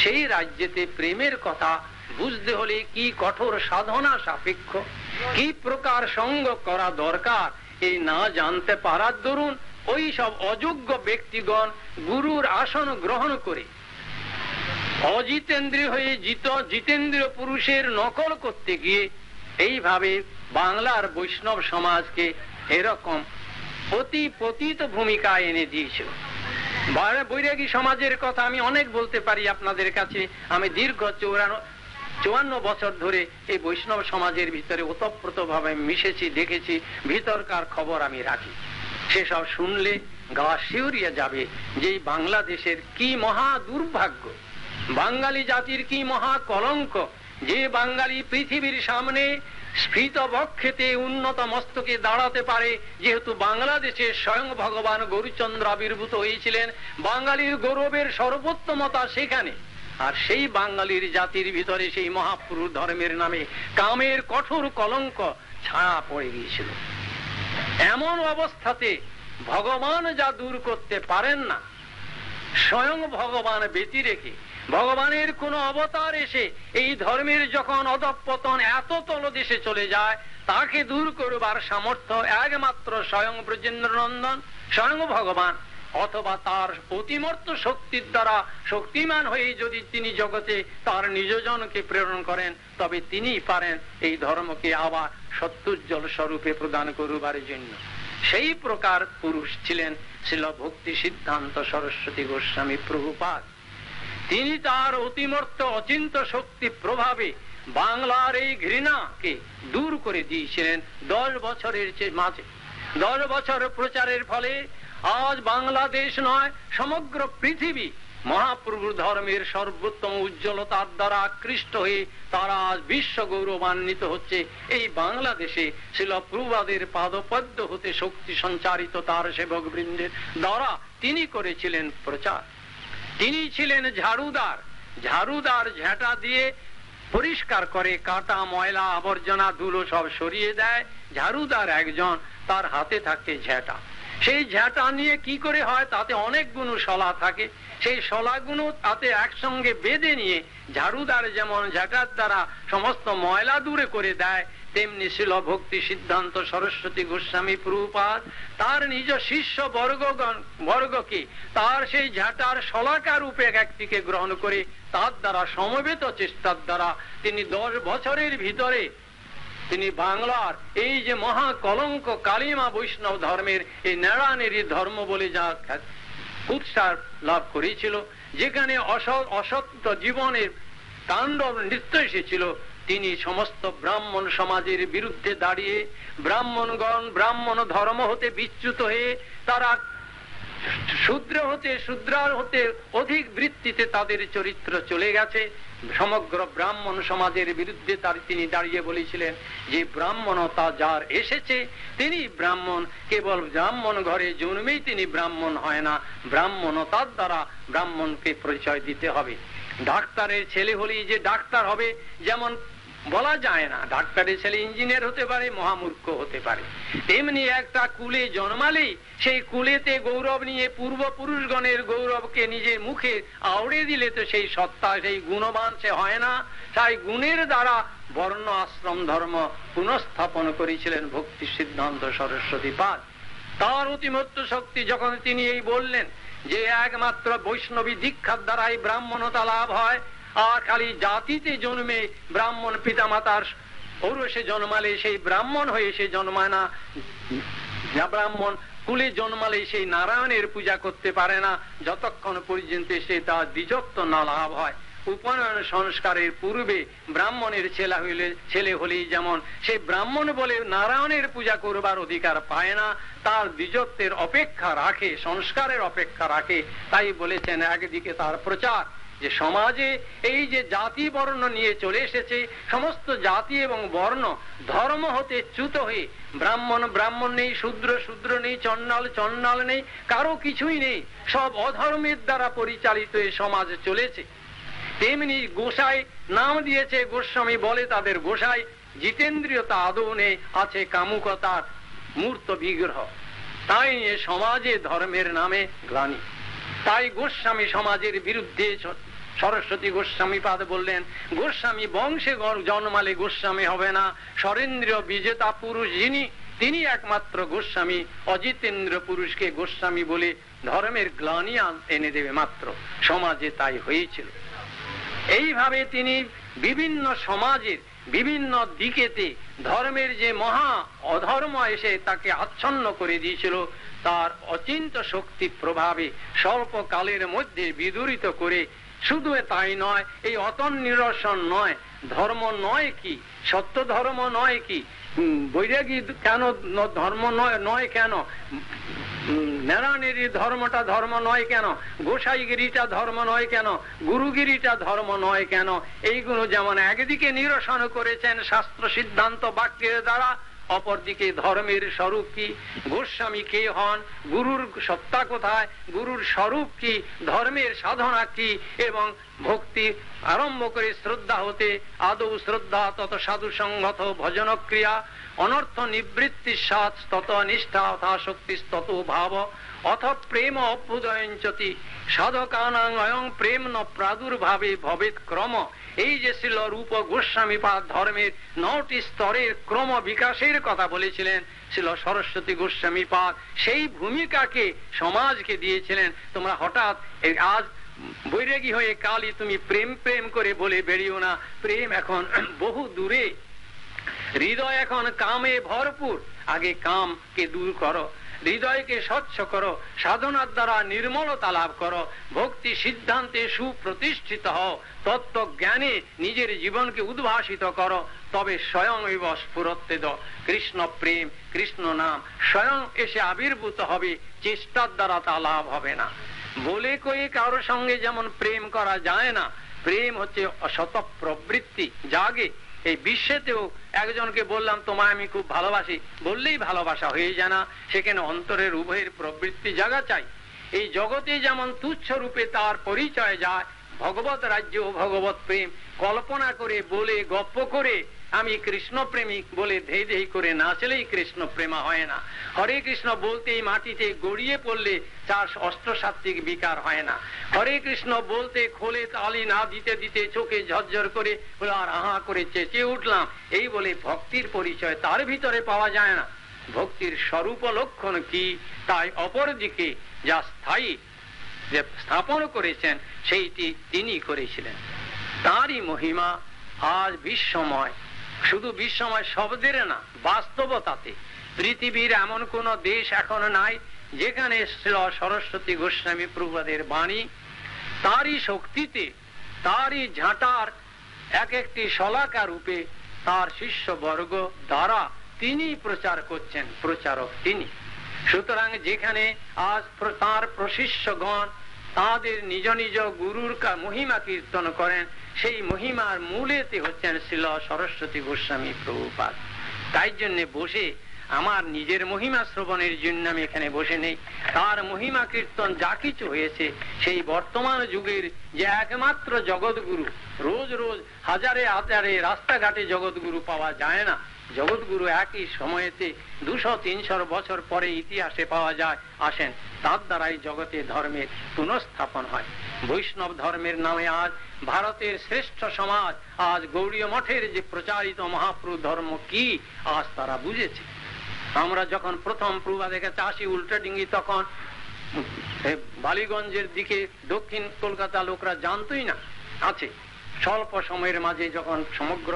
সেই রাজ্যেতে প্রেমের কথা বুঝতে হলে কি কঠোর সাধনা সাপেক্ষ, কি প্রকার সঙ্গ করা দরকার, এই না জানতে পারার দরুন ওই সব অযোগ্য ব্যক্তিগণ গুরুর আসন গ্রহণ করে অজিতেন্দ্রীয় হয়ে জিতেন্দ্রীয় পুরুষের নকল করতে গিয়ে এইভাবে বাংলার বৈষ্ণব সমাজকে এরকম অতি পতিত ভূমিকা এনে দিয়েছিল। বৈরাগী সমাজের কথা আমি অনেক বলতে পারি আপনাদের কাছে। আমি দীর্ঘ 54 বছর ধরে এই বৈষ্ণব সমাজের ভিতরে ওতপ্রোত ভাবে মিশেছি, দেখেছি, ভিতরকার খবর আমি রাখি। সেসব শুনলে গা শিউরিয়া যাবে যে বাংলাদেশের কি মহা দুর্ভাগ্য, বাঙালি জাতির কি মহা কলঙ্ক, যে বাঙালি পৃথিবীর সামনে স্ফীত বক্ষেতে উন্নত মস্তকে দাঁড়াতে পারে, যেহেতু বাংলাদেশে স্বয়ং ভগবান গৌরচন্দ্র আবির্ভূত হয়েছিলেন, বাঙালির গৌরবের সর্বোত্তমতা সেখানে। আর সেই বাঙালির জাতির ভিতরে সেই মহাপুরুষ ধর্মের নামে কামের কঠোর কলঙ্ক ছায়া পড়ে গিয়েছিল। এমন অবস্থাতে ভগবান যা দূর করতে পারেন না, স্বয়ং ভগবান ব্যতি রেখে ভগবানের কোন অবতার এসে এই ধর্মের যখন অধঃপতন এত তলদেশে চলে যায়, তাকে দূর করবার সামর্থ্য একমাত্র স্বয়ং ব্রজেন্দ্র নন্দন, স্বয়ং ভগবান, অথবা তার অতিমর্ত শক্তির দ্বারা শক্তিমান হয়ে যদি তিনি জগতে তার নিজজনকে প্রেরণ করেন, তবে তিনি পারেন এই ধর্মকে আবার সত্যুজ্জ্বল স্বরূপে প্রদান করবার জন্য। সেই প্রকার পুরুষ ছিলেন শ্রীল ভক্তি সিদ্ধান্ত সরস্বতী গোস্বামী প্রভুপাদ। তিনি তার অতিমর্ত অচিন্ত শক্তি প্রভাবে বাংলার এই ঘৃণাকে দূর করে দিয়েছিলেন 10 বছরের মাঝে। 10 বছর প্রচারের ফলে আজ বাংলাদেশ নয়, সমগ্র পৃথিবী মহাপ্রভু ধর্মের সর্বোত্তম উজ্জ্বলতার দ্বারা আকৃষ্ট হয়ে তারা আজ বিশ্ব গৌরবান্বিত হচ্ছে। এই বাংলাদেশে ছিল প্রভুপাদের পাদপদ্ম হতে শক্তি সঞ্চারিত তার সেবক বৃন্দের দ্বারা তিনি করেছিলেন প্রচার। তিনি ছিলেন ঝাড়ুদার ঝেঁটা দিয়ে পরিষ্কার করে, কাটা ময়লা আবর্জনা ধুলো সব সরিয়ে দেয়। ঝাড়ুদার একজন, তার হাতে থাকে ঝেঁটা। সেই ঝেঁটা নিয়ে কি করে হয়, তাতে অনেকগুলো শলা থাকে, সেই শলাগুলো তাতে একসঙ্গে বেঁধে নিয়ে ঝাড়ুদার যেমন ঝেঁটার দ্বারা সমস্ত ময়লা দূরে করে দেয়, তেমনি ছিল ভক্তি সিদ্ধান্ত সরস্বতী গোস্বামী প্রভুপাদ তার নিজ শিষ্য বর্গকে তার সেই ঝাঁটার শলাকা রূপে একটিকে গ্রহণ করে তার দ্বারা সমবেত চেষ্টার দ্বারা তিনি 10 বছরের ভিতরে তিনি বাংলার এই যে মহা কলঙ্ক কালিমা বৈষ্ণব ধর্মের এই নেড়ানেড়ি ধর্ম বলে যা উৎসার লাভ করেছিল, যেখানে অসত্য জীবনের তাণ্ডব নৃত্য এসেছিল, তিনি সমস্ত ব্রাহ্মণ সমাজের বিরুদ্ধে দাঁড়িয়ে ব্রাহ্মণগণ ব্রাহ্মণ ধর্ম হতে বিচ্যুত হয়ে তারা শূদ্রার হতে অধিক বৃত্তিতে তাদের চরিত্র চলে গেছে। সমগ্র ব্রাহ্মণ সমাজের বিরুদ্ধে তিনি দাঁড়িয়ে বলেছিলেন যে ব্রাহ্মণতা যার এসেছে তিনি ব্রাহ্মণ, কেবল ব্রাহ্মণ ঘরে জন্মেই তিনি ব্রাহ্মণ হয় না, ব্রাহ্মণতার দ্বারা ব্রাহ্মণকে পরিচয় দিতে হবে। ডাক্তারের ছেলে হলেই যে ডাক্তার হবে, যেমন বলা যায় না, ডাক্তারের ছেলে ইঞ্জিনিয়ার হতে পারে, মহামূর্খ হতে পারে। তেমনি একটা কুলে জন্মালেই সেই কুলেতে গৌরব নিয়ে পূর্বপুরুষগণের গৌরবকে নিজের মুখে আওড়ে দিলে তো সেই সত্তা, সেই গুণবান সে হয় না। তাই গুণের দ্বারা বর্ণ আশ্রম ধর্ম পুনঃস্থাপন করেছিলেন ভক্তি সিদ্ধান্ত সরস্বতী পাদ। তার অতিমত্ত শক্তি যখন তিনি এই বললেন যে একমাত্র বৈষ্ণবী দীক্ষার দ্বারাই ব্রাহ্মণতা লাভ হয়, আর খালি জাতিতে জন্মে ব্রাহ্মণ পিতামাতার ঔরসে জন্মালে সেই ব্রাহ্মণ হয়ে সে জন্মায় না, ব্রাহ্মণ কুলে জন্মালে সেই নারায়ণের পূজা করতে পারে না যতক্ষণ পর্যন্ত সে তার দ্বিজত্ব না লাভ হয়। উপনয়ন সংস্কারের পূর্বে ব্রাহ্মণের ছেলে হলেই যেমন সেই ব্রাহ্মণ বলে নারায়ণের পূজা করবার অধিকার পায় না, তার দ্বিজত্বের অপেক্ষা রাখে, সংস্কারের অপেক্ষা রাখে। তাই বলেছেন একদিকে তার প্রচার যে সমাজে এই যে জাতি বর্ণ নিয়ে চলে এসেছে, সমস্ত জাতি এবং বর্ণ ধর্ম হতে চ্যুত হয়ে ব্রাহ্মণ ব্রাহ্মণ নেই, শূদ্র শূদ্র নেই, চণ্ডাল চণ্ডাল নেই, কারো কিছুই নেই, সব অধর্মের দ্বারা পরিচালিত এই সমাজ চলেছে। তেমনি গোসাই নাম দিয়েছে গোস্বামী বলে তাদের গোসাই, জিতেন্দ্রিয়তা আদৌ নেই, আছে কামুকতার মূর্ত বিগ্রহ। তাই নিয়ে সমাজে ধর্মের নামে গ্লানি। তাই গোস্বামী সমাজের বিরুদ্ধে সরস্বতী গোস্বামী পাদ বললেন, গোস্বামী বংশে জন্মালে গোস্বামী হবে না, স্বরেন্দ্রীয় বিজেতা পুরুষ যিনি তিনি একমাত্র গোস্বামী, অজিতেন্দ্র পুরুষকে গোস্বামী বলে ধর্মের গ্লানি এনে দেবে মাত্র। সমাজে তাই হয়েছিল। এইভাবে তিনি বিভিন্ন সমাজের বিভিন্ন দিকেতে ধর্মের যে মহা অধর্ম এসে তাকে আচ্ছন্ন করে দিয়েছিল, তার অচিন্ত শক্তি প্রভাবে স্বল্পকালের মধ্যে বিদূরিত করে, শুধু তাই নয়, এই অতন নিরসন নয়, ধর্ম নয় কি, সত্য ধর্ম নয় কি, বৈরাগী কেন ধর্ম নয় কেন, নারায়ণের ধর্মটা ধর্ম নয় কেন, গোসাইগিরিটা ধর্ম নয় কেন, গুরুগিরিটা ধর্ম নয় কেন, এইগুলো যেমন একদিকে নিরসন করেছেন শাস্ত্র সিদ্ধান্ত বাক্যের দ্বারা, অপরদিকে ধর্মের স্বরূপ কি, গোস্বামী কে হন, গুরুর সত্তা কোথায়, গুরুর স্বরূপ কি, ধর্মের সাধনা কি, এবং ভক্তি আরম্ভ করে শ্রদ্ধা হতে আদৌ শ্রদ্ধা, তত সাধু সংগত ভজন ক্রিয়া, অনর্থ নিবৃত্তি সাত তত নিষ্ঠা অথা শক্তি তত ভাব, অথ প্রেম অভ্যুদয়ঞ্চতি সাধকানাং অয়ং প্রেম ন প্রাদুর্ভাবে ভবেৎ ক্রম। এই যে ছিল রূপ গোস্বামী পাদ ধর্মের 9টি স্তরের ক্রম বিকাশের কথা বলেছিলেন ছিল সরস্বতী গোস্বামী পাদ, সেই ভূমিকাকে সমাজকে দিয়েছিলেন। তোমরা হঠাৎ আজ বৈরাগী হয়ে কালই তুমি প্রেম প্রেম করে বলে বেরিও না। প্রেম এখন বহু দূরে, হৃদয় এখন কামে ভরপুর। আগে কামকে দূর করো, হৃদয়কে স্বচ্ছ করো, সাধনার দ্বারা নির্মলতা লাভ করো, ভক্তি সিদ্ধান্তে সুপ্রতিষ্ঠিত হও, তত্ত্ব জ্ঞানে নিজের জীবনকে উদ্ভাসিত করো, তবে স্বয়ং স্ফুরত্বে দ কৃষ্ণ প্রেম, কৃষ্ণ নাম স্বয়ং এসে আবির্ভূত হবে, চেষ্টার দ্বারা তা লাভ হবে না। বলে কয়ে কারোর সঙ্গে যেমন প্রেম করা যায় না, প্রেম হচ্ছে অসত প্রবৃত্তি, জাগে। এই বিশ্বেতেও একজনকে বললাম তোমায় আমি খুব ভালোবাসি বললেই ভালোবাসা হয়ে যায় না, সেখানে অন্তরের উভয়ের প্রবৃত্তি জাগা চাই। এই জগতে যেমন তুচ্ছ রূপে তার পরিচয় যায়, ভগবত রাজ্য ও ভগবত প্রেম কল্পনা করে বলে গপ্প করে আমি কৃষ্ণ প্রেমিক বলে ধেই ধেই করে নাচলেই কৃষ্ণ প্রেমা হয় না। হরে কৃষ্ণ বলতেই মাটিতে গড়িয়ে পড়লে তার অষ্টসাত্ত্বিক বিকার হয় না। হরে কৃষ্ণ বলতে খোলে তালি না দিতে দিতে চোখে ঝরঝর করে আর আহা করে চেঁচিয়ে উঠলাম, এই বলে ভক্তির পরিচয় তার ভিতরে পাওয়া যায় না। ভক্তির স্বরূপ লক্ষণ কি, তাই অপরদিকে যা স্থায়ী যে স্থাপন করেছেন সেইটি তিনি করেছিলেন। তারই মহিমা আজ বিশ্বময়, শুধু বিশ্বময় শব্দের না, বাস্তবতাতে পৃথিবীর এমন কোন দেশ এখনো নাই যেখানে সরস্বতী গোস্বামী প্রভুপাদের বাণী তারই শক্তিতে, তারই ঝাঁটার এক একটি শলাকা রূপে তার শিষ্যবর্গ দ্বারা তিনি প্রচার করছেন, প্রচারক তিনি। সুতরাং যেখানে আজ তার প্রশিষ্যগণ তাদের নিজ নিজ গুরুর মহিমা কীর্তন করেন, সেই মহিমার মূলেতে হচ্ছেন শ্রীল সরস্বতী গোস্বামী প্রভুপাদ। তাই জন্য বসে আমার নিজের মহিমা শ্রবণের জন্য আমি এখানে বসে নেই। তার মহিমা কীর্তন যা কিছু হয়েছে সেই বর্তমান যুগের যে একমাত্র জগৎগুরু, রোজ রোজ হাজারে হাজারে রাস্তাঘাটে জগৎগুরু পাওয়া যায় না। জগৎগুরু একই সময়েতে 200-300 বছর পরে ইতিহাসে পাওয়া যায়, আসেন, তার দ্বারাই জগতে ধর্মের পুনঃস্থাপন হয়। বৈষ্ণব ধর্মের নামে আজ ভারতের শ্রেষ্ঠ সমাজ, আজ গৌড়ীয় মঠের যে প্রচারিত মহাপ্রভু ধর্ম কি, আজ তারা বুঝেছে। আমরা যখন প্রথম প্রভা দেখে আসি উল্টা ডিঙ্গি, তখন বালিগঞ্জের দিকে দক্ষিণ কলকাতা লোকরা জানতই না আছে। স্বল্প সময়ের মাঝে যখন সমগ্র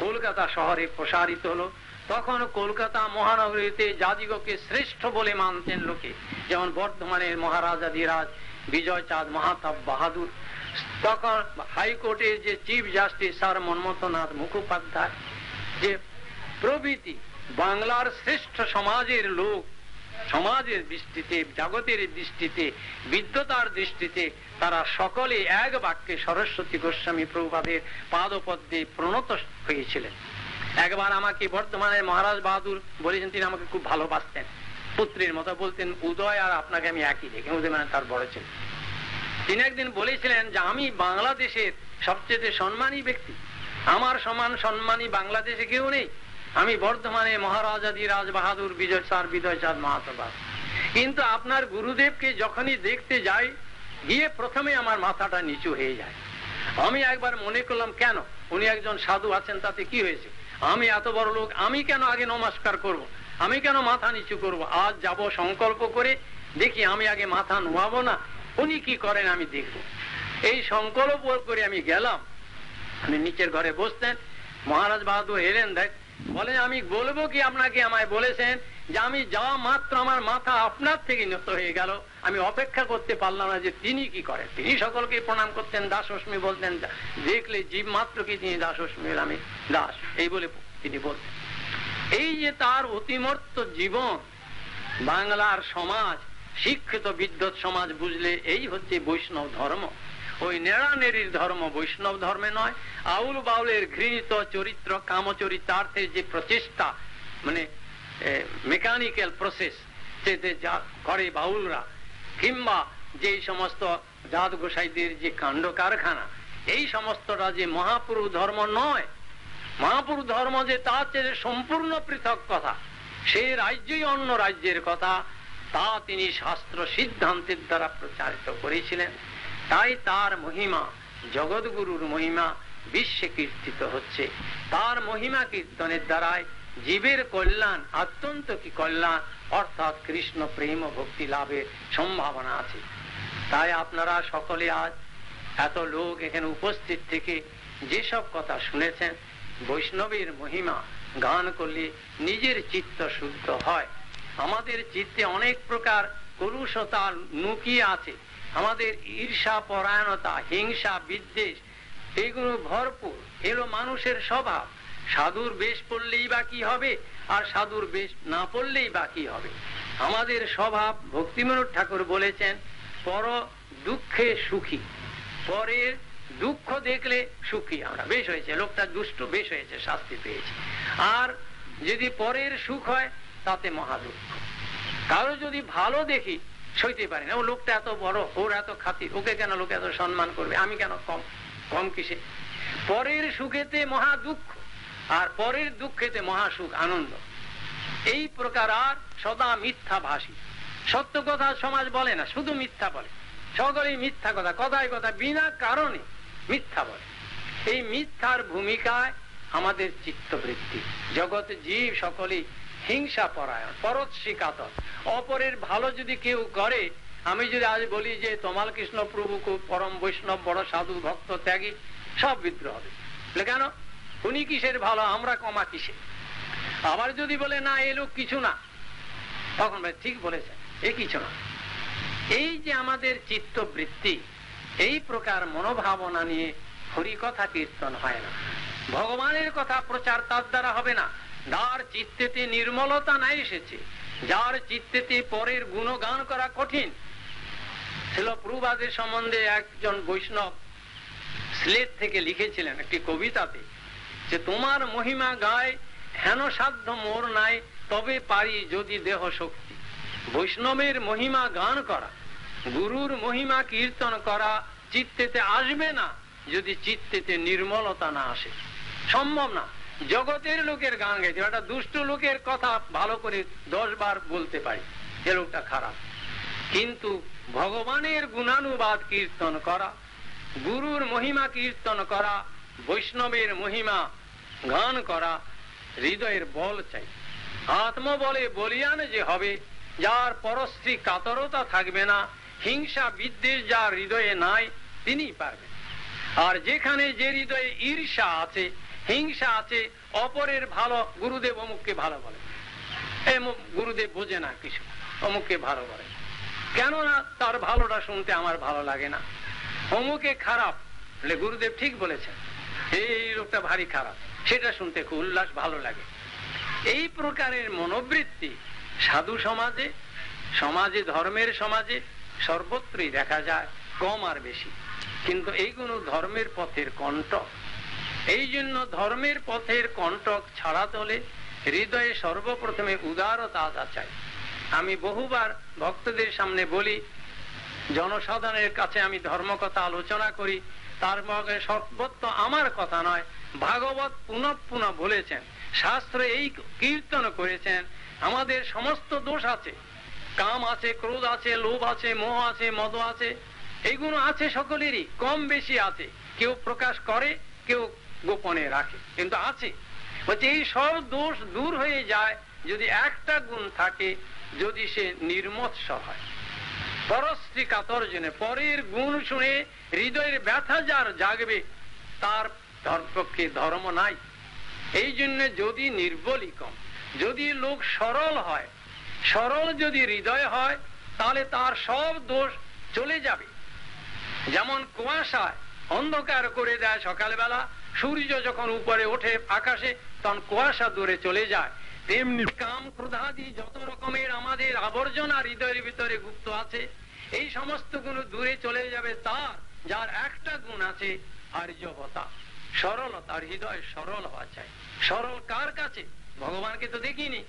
কলকাতা শহরে প্রসারিত হলো, তখন কলকাতা মহানগরীতে যাদিগকে শ্রেষ্ঠ বলে মানতেন লোকে, যেমন বর্ধমানের মহারাজাধিরাজ বিজয় চাঁদ মাহাতাব বাহাদুর, তখন হাইকোর্টের যে chief justice sir Manmathnath Mukhopadhyay, যে প্রভৃতি বাংলার শ্রেষ্ঠ সমাজের লোক, সমাজের দৃষ্টিতে, জগতের দৃষ্টিতে, বিদ্যতার দৃষ্টিতে তারা সকলে এক বাক্যে সরস্বতী গোস্বামী প্রভুপাদের পাদপদ্মে প্রণত হয়েছিলেন। একবার আমাকে বর্ধমানের মহারাজ বাহাদুর বলেছেন, তিনি আমাকে খুব ভালোবাসতেন, পুত্রের মতো বলতেন, উদয় আর আপনাকে আমি একই দেখি, উদয় মানে তার বড় ছেলে। তিনি একদিন বলেছিলেন যে আমি বাংলাদেশের সবচেয়ে সম্মানী ব্যক্তি, আমার সমান সম্মানী বাংলাদেশে কেউ নেই। আমি বর্ধমানে মহারাজাধিরাজ বাহাদুর বিজয় চাঁদ মাহাতো বাবু, কিন্তু আপনার গুরুদেবকে যখনই দেখতে যাই, গিয়ে প্রথমে আমার মাথাটা নিচু হয়ে যায়। আমি একবার মনে করলাম, কেন, উনি একজন সাধু আছেন, তাতে কি হয়েছে? আমি এত বড় লোক, আমি কেন আগে নমস্কার করব, আমি কেন মাথা নিচু করব? আজ যাব সংকল্প করে, দেখি আমি আগে মাথা নোয়াবো না, উনি কি করেন আমি দেখব। এই সংকল্প করে আমি গেলাম। আমি নিচের ঘরে বসতেন, মহারাজ বাহাদুর এলেন, দেখ, বলে আমি বলবো কি আপনাকে, আমায় বলেছেন যে আমি যাওয়া মাত্র আমার মাথা আপনার থেকে নত হয়ে গেল। আমি অপেক্ষা করতে পারলাম না যে তিনি কি করেন। তিনি সকলকে প্রণাম করতেন, দাস অস্মি বলতেন, দেখলে জীব মাত্র কি তিনি দাস অস্মি, আমি দাস, এই বলে তিনি বলতেন। এই যে তার অতিমর্ত জীবন, বাংলার সমাজ, শিক্ষিত বিদ্যুৎ সমাজ বুঝলে এই হচ্ছে বৈষ্ণব ধর্ম। ওই নেড়ানেড়ির ধর্ম বৈষ্ণব ধর্মে নয়। আউল বাউলের ঘৃণিত চরিত্র, কামচরিতার্থের যে প্রচেষ্টা, মানে মেকানিক্যাল প্রসেস যা করে বাউলরা, কিংবা যে সমস্ত জাত গোসাইদের যে কাণ্ড কারখানা, এই সমস্তটা যে মহাপুরুষ ধর্ম নয়। মহাপুরুষ ধর্ম যে তার চেয়ে সম্পূর্ণ পৃথক কথা, সে রাজ্যই অন্য রাজ্যের কথা, তা তিনি শাস্ত্র সিদ্ধান্তের দ্বারা প্রচারিত করেছিলেন। তাই তার মহিমা, জগৎগুরুর মহিমা বিশ্বে কীর্তিত হচ্ছে। তার মহিমা কীর্তনের দ্বারাই জীবের কল্যাণ, অত্যন্ত কি কল্যাণ, অর্থাৎ কৃষ্ণ প্রেম ও ভক্তি লাভের সম্ভাবনা আছে। তাই আপনারা সকলে আজ এত লোক এখানে উপস্থিত থেকে যেসব কথা শুনেছেন, বৈষ্ণবের মহিমা গান করলে নিজের চিত্ত শুদ্ধ হয়। আমাদের চিত্তে অনেক প্রকার কলুষতা লুকিয়ে আছে, আমাদের ঈর্ষা পরায়ণতা, হিংসা, বিদ্বেষ, এগুলো ভরপুর। এলো মানুষের স্বভাব। সাধুর বেশ পড়লেই বা কি হবে, আর সাধুর বেশ না পড়লেই বা কি হবে। আমাদের স্বভাব, ভক্তিবিনোদ ঠাকুর বলেছেন, পর দুঃখে সুখী, পরের দুঃখ দেখলে সুখী আমরা। বেশ হয়েছে, লোকটা দুষ্ট, বেশ হয়েছে, শাস্তি পেয়েছে। আর যদি পরের সুখ হয় তাতে মহা দুঃখ। কারো যদি ভালো দেখি সইতে পারি না, ও লোকটা এত বড়, ওর এত খাতির, ওকে কেন লোক এত সম্মান করবে, আমি কেন কম, কম কিসে। পরের সুখেতে মহা দুঃখ, আর পরের দুঃখেতে মহা সুখ, আনন্দ। এই প্রকার আর সদা মিথ্যা ভাষী, সত্য কথা সমাজ বলে না, শুধু মিথ্যা বলে। সকলেই মিথ্যা কথা, কথায় কথা বিনা কারণে মিথ্যা বলে। এই মিথ্যার ভূমিকায় আমাদের চিত্তবৃত্তি, জগতে জীব সকলেই হিংসা পরায়ণ, পরশ্রীকাতর। অপরের ভালো যদি কেউ করে, আমি যদি আজ বলি যে তমাল কৃষ্ণ প্রভু খুব পরম বৈষ্ণব, বড় সাধু, ভক্ত, ত্যাগী, সব বিদ্রোহ হবে। কেন? উনি কিসের ভালো, আমরা কমা কিসে? আবার যদি বলে না এ লোক কিছু না, তখন ঠিক বলেছেন, এ কিছু না। এই যে আমাদের চিত্তবৃত্তি, এই প্রকার মনোভাবনা নিয়ে হরিকথা কীর্তন হয় না, ভগবানের কথা প্রচার তার দ্বারা হবে না। যার চিত্তেতে নির্মলতা নাই এসেছে, যার চিত্তেতে পরের গুণগান করা কঠিন। শিলপ্রভুপাদের সম্বন্ধে একজন বৈষ্ণব স্লেট থেকে লিখেছিলেন একটি কবিতাতে, যে তোমার মহিমা গায় হেন সাধ্য মোর নাই, তবে পারি যদি দেহ শক্তি। বৈষ্ণবের মহিমা গান করা, গুরুর মহিমা কীর্তন করা চিত্তেতে আসবে না যদি চিত্তেতে নির্মলতা না আসে। সম্ভব না। জগতের লোকের গান গাইতে, একটা দুষ্ট লোকের কথা ভালো করে 10 বার বলতে পারি, এ লোকটা খারাপ, কিন্তু ভগবানের গুণানুবাদ কীর্তন করা, গুরুর মহিমা কীর্তন করা, বৈষ্ণবের মহিমা গান করা, হৃদয়ের বল চাই। আত্মবলে বলিয়ান যে হবে, যার পরশ্রী কাতরতা থাকবে না, হিংসা বিদ্বেষ যার হৃদয়ে নাই, তিনিই পারবেন। আর যেখানে যে হৃদয়ে ঈর্ষা আছে, হিংসা আছে, অপরের ভালো, গুরুদেব অমুককে ভালো বলে, গুরুদেব বোঝে না কিছু, অমুককে ভালো বলে, কেননা তার ভালোটা শুনতে আমার ভালো লাগে না। অমুকে খারাপ, গুরুদেব ঠিক বলেছেন, এই লোকটা ভারী খারাপ, সেটা শুনতে খুব উল্লাস ভালো লাগে। এই প্রকারের মনোবৃত্তি সাধু সমাজে, সমাজে, ধর্মের সমাজে সর্বত্রই দেখা যায়, কম আর বেশি। কিন্তু এইগুলো ধর্মের পথের কণ্টক। এই জন্য ধর্মের পথের কণ্টক ছাড়া তোলে হৃদয়ে সর্বপ্রথমে উদারতা আসা চাই। আমি বহুবার ভক্তদের সামনে বলি, জনসাধারণের কাছে আমি ধর্ম কথা আলোচনা করি, তার মধ্যে সর্বত্র আমার কথা নয়, ভাগবত পুনঃ পুনঃ বলেছেন, শাস্ত্র এই কীর্তন করেছেন, আমাদের সমস্ত দোষ আছে, কাম আছে, ক্রোধ আছে, লোভ আছে, মোহ আছে, মদ আছে, এইগুলো আছে, সকলেরই কম বেশি আছে, কেউ প্রকাশ করে, কেউ গোপনে রাখে, কিন্তু আছে। বলছে এই সব দোষ দূর হয়ে যায় যদি একটা গুণ থাকে, যদি সে নির্মৎসর হয়, পরশ্রী কাতর জেনে, পরের গুণ শুনে হৃদয়ের ব্যথা যার জাগবে, তার পক্ষে ধর্ম নাই। এই জন্য যদি নির্বলিকম, যদি লোক সরল হয়, সরল যদি হৃদয় হয়, তাহলে তার সব দোষ চলে যাবে। যেমন কুয়াশায় অন্ধকার করে দেয় সকালবেলা, সূর্য যখন উপরে ওঠে আকাশে, তখন কুয়াশা দূরে চলে যায়, তেমনি কাম ক্রোধাদি যত রকমের আমাদের আবর্জনা হৃদয়ের ভিতরে গুপ্ত আছে, এই সমস্ত গুণ দূরে চলে যাবে তার, যার একটা গুণ আছে, আর্যবতা, সরলতা। হৃদয় সরল হওয়া চাই। সরল কার কাছে? ভগবানকে তো দেখিনি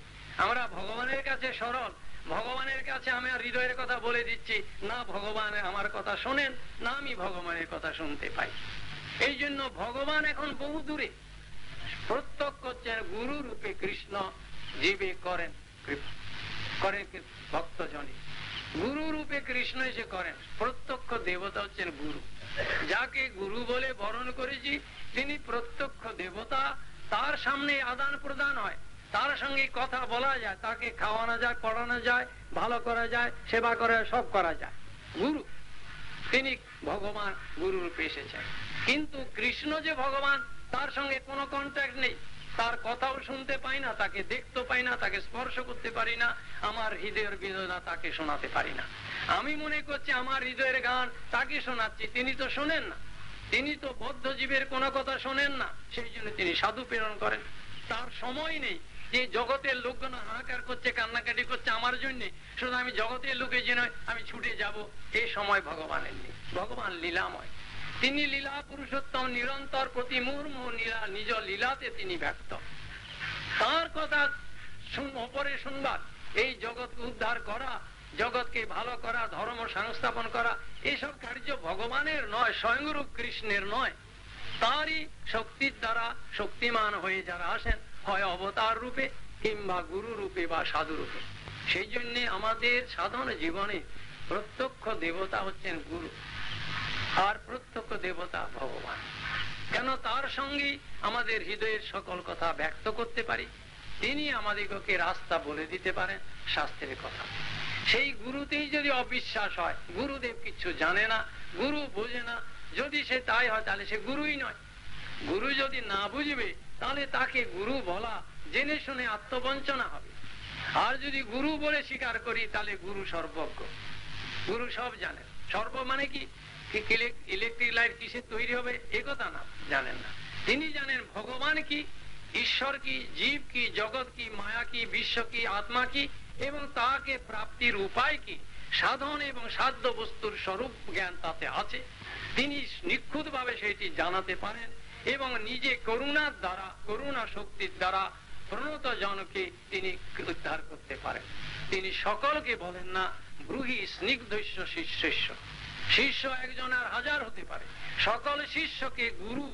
আমরা, ভগবানের কাছে সরল। ভগবানের কাছে আমি হৃদয়ের কথা বলে দিচ্ছি, না ভগবান আমার কথা শোনেন, না আমি ভগবানের কথা শুনতে পাই। এই জন্য ভগবান এখন বহু দূরে, প্রত্যক্ষ করছেন গুরু রূপে কৃষ্ণ, জীবে করেন ভক্তজনী, গুরু রূপে কৃষ্ণ এসে করেন। প্রত্যক্ষ দেবতা হচ্ছেন গুরু, যাকে গুরু বলে বরণ করেছি, তিনি প্রত্যক্ষ দেবতা। তার সামনে আদান প্রদান হয়, তার সঙ্গে কথা বলা যায়, তাকে খাওয়ানো যায়, পড়ানো যায়, ভালো করা যায়, সেবা করা যায়, সব করা যায়। গুরু তিনি ভগবান গুরু রূপে এসেছেন। কিন্তু কৃষ্ণ যে ভগবান, তার সঙ্গে কোনো কন্ট্যাক্ট নেই, তার কথাও শুনতে পাই না, তাকে দেখতে পাই না, তাকে স্পর্শ করতে পারি না, আমার হৃদয়ের বেদনা তাকে শোনাতে পারি না। আমি মনে করছি আমার হৃদয়ের গান তাকে শোনাচ্ছি, তিনি তো শোনেন না, তিনি তো বদ্ধ জীবের কোনো কথা শোনেন না। সেই জন্য তিনি সাধু প্রেরণ করেন। তার সময় নেই যে জগতের লোকজন হাহাকার করছে, কান্নাকাটি করছে আমার জন্য, শুধু আমি জগতের লোকের জন্য আমি ছুটে যাব, এই সময় ভগবানের নেই। ভগবান লীলাময়, তিনি লীলা পুরুষোত্তম, নিরন্তর প্রতি মুহূর্ত নিজ লীলাতে তিনি ব্যক্ত। তার কথা অপরে শুনবার, এই জগৎকে উদ্ধার করা, জগৎকে ভালো করা, ধর্ম সংস্থাপন করা, এইসব কার্য ভগবানের নয়, স্বয়ংরূপ কৃষ্ণের নয়। তারই শক্তির দ্বারা শক্তিমান হয়ে যারা আসেন, হয় অবতার রূপে কিংবা গুরু রূপে বা সাধু রূপে। সেই জন্য আমাদের সাধারণ জীবনে প্রত্যক্ষ দেবতা হচ্ছেন গুরু, আর প্রত্যক্ষ দেবতা ভগবান। কেন? তার সঙ্গে আমাদের হৃদয়ের সকল কথা ব্যক্ত করতে পারি, তিনি আমাদেরকে রাস্তা বলে দিতে পারেন শাস্ত্রের কথা। সেই গুরুতেই যদি অবিশ্বাস হয়, গুরুদেব কিছু জানে না, গুরু বোঝে না, যদি সে তাই হয় তাহলে সে গুরুই নয়। গুরু যদি না বুঝবে তাহলে তাকে গুরু বলা জেনে শুনে আত্মবঞ্চনা হবে। আর যদি গুরু বলে স্বীকার করি তাহলে গুরু সর্বজ্ঞ, গুরু সব জানেন। সর্ব মানে কি? ইলেকট্রিক লাইট কিসে তৈরি হবে এ কথা না, জানেন না। তিনি জানেন ভগবান কি, ঈশ্বর কি, জীব কি, জগৎ কি, মায়া কি, বিশ্ব কি, আত্মা কি, এবং তাকে প্রাপ্তির উপায় কি, সাধন এবং সাধ্য বস্তুর স্বরূপ জ্ঞান তাতে আছে। তিনি নিখুঁত ভাবে সেটি জানাতে পারেন এবং নিজে করুণার দ্বারা, করুণা শক্তির দ্বারা প্রণত জনকে তিনি উদ্ধার করতে পারেন। তিনি সকলকে বলেন না ব্রুহি স্নিগ্ধস্য শিষ্যস্য, শিষ্য একজন আর হাজার হতে পারে, সকল শিষ্যকে গুরু